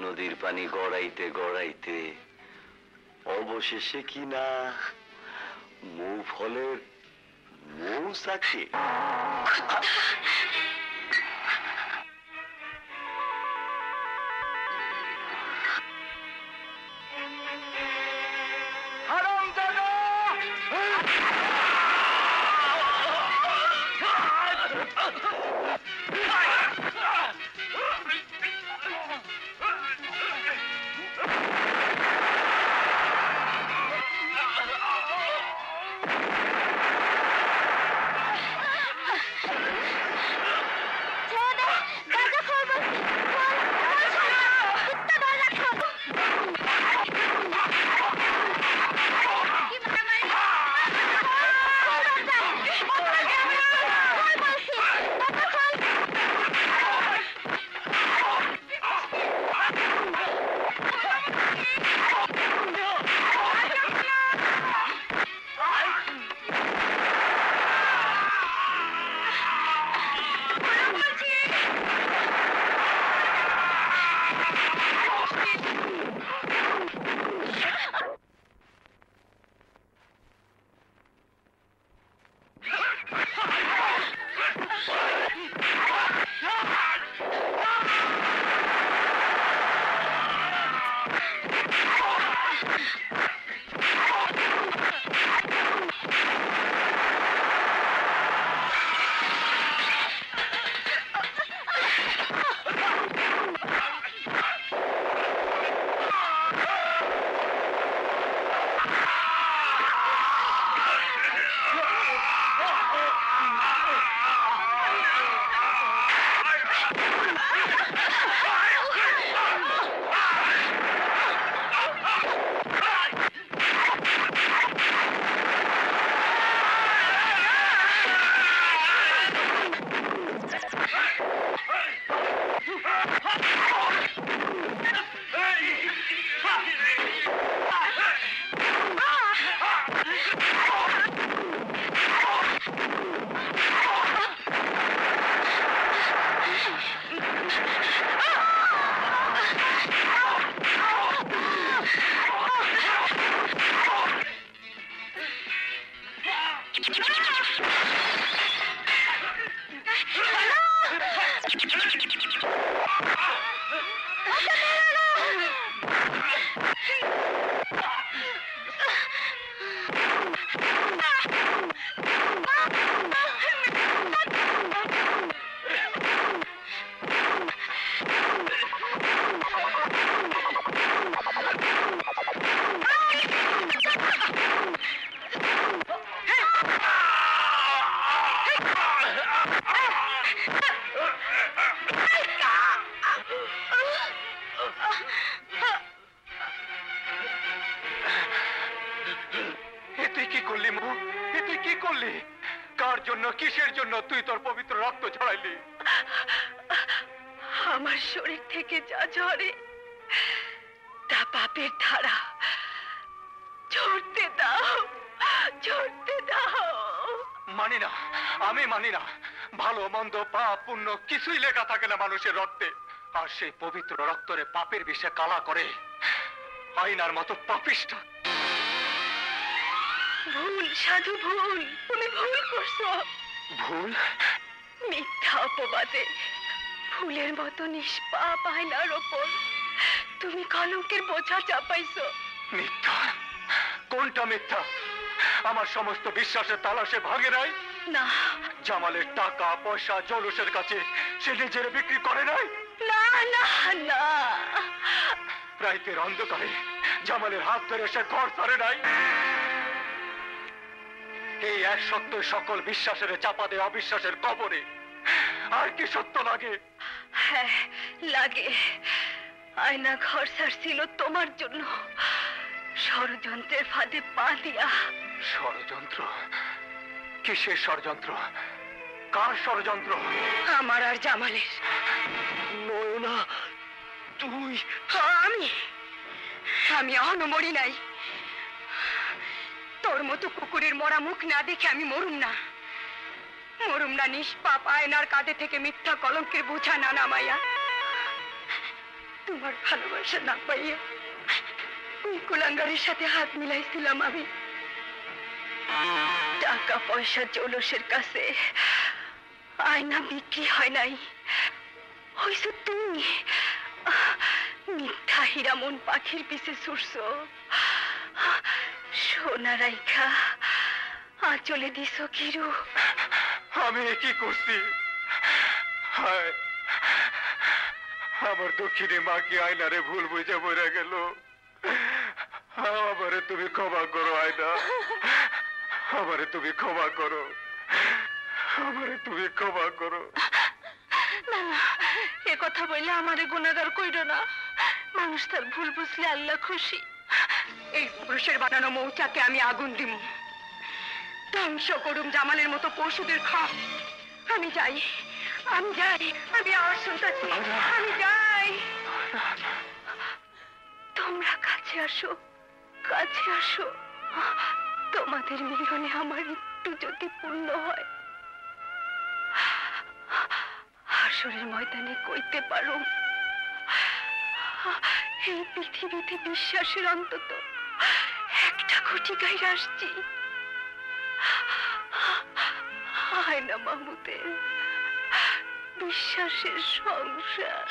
নদীর পানি গড়াইতে গড়াইতে অবশেষে কিনা মৌ ফলের মৌচাকে কিসের জন্য তুই তোর পবিত্র রক্ত ঝরাইলি? আমার শরীর থেকে যা ঝরে তা পাপের ধারা। ঝরতে দাও, ঝরতে দাও। মানি না, আমি মানি না। ভালো মন্দ পাপ পুণ্য কিছুই লেখা থাকে না মানুষের রক্তে। আর সেই পবিত্র রক্তরে পাপের বিষে কালা করে আয়নার মতো পাপিষ্ঠ। ভুল সাধু, ভুল। তুমি ভুল করছো। ভুল? মিথ্যা অপবাদে ফুলের মতো নিষ্পাপ আয়নার ওপর তুমি কলঙ্কের বোঝা চাপাইছো। মিথ্যা? কোনটা মিথ্যা? আমার সমস্ত বিশ্বাসের তালা সে ভাঙে নাই? না। জামালের টাকা পয়সা জৌলুসের কাছে সে নিজের বিক্রি করে নাই? না না না। রাইতের অন্ধকারে জামালের হাত ধরে সে ঘর ছাড়ে নাই? এই এক সত্য সকল বিশ্বাসের চাপা দেয় অবিশ্বাসের কবরে। আর কি সত্য লাগে? হ্যাঁ লাগে। আয়না ঘর ছাড়ছিল তোমার জন্য, ষড়যন্ত্রের ফাঁদে পা দিয়া। ষড়যন্ত্র? কিসের ষড়যন্ত্র? কার ষড়যন্ত্র? আমার আর জামালের। নয়না, তুই? আমি এখনো মরি নাই। তোর মতো কুকুরের মরা মুখ না দেখে আমি মরুম না। মরুম না নিষ্পাপ আয়নার কাঁধে থেকে মিথ্যা কলঙ্কের বোঝা না নামাইয়া। তোমার ভালোবাসা না পাইয়া ওই কুলাঙ্গারের সাথে হাত মিলাইছিলাম আমি। টাকা পয়সা জৌলসের কাছে আয়না বিক্রি হয় নাই, হইছো তুমি। মিথ্যা হীরামন পাখির পিছে ছুটছো, সোনা রাইখা আঁচলে দিছ কিরু। আমি কি করছি? হায়, আমার দক্ষিণী মা কি আয়নারে ভুল বুঝে মরে গেল। আমারে তুমি ক্ষমা করো আয়না, আমারে তুমি ক্ষমা করো, আমারে তুমি ক্ষমা করো। না না, এ কথা বললে আমারে গুনাহগার কইরো না। মানুষ তার ভুল বুঝলে আল্লাহ খুশি। এই পুরুষের বানানো মৌচাকে আমি আগুন দিব, ধ্বংস করুম জামালের মতো পশুদের খাপ। আমি যাই, আমি যাই, আমি আওয়াজ শুনতেছি, আমি যাই। তোমরা কাছে আসো, কাছে আসো। তোমাদের মিলনে আমার একটু যদি পূর্ণ হয়, হাসরের ময়দানে কইতে পারো এই পৃথিবীতে বিশ্বাসের অন্তত একটা খুঁটি গাইরে আসছি। আয়না মাহমুদের বিশ্বাসের সংসার।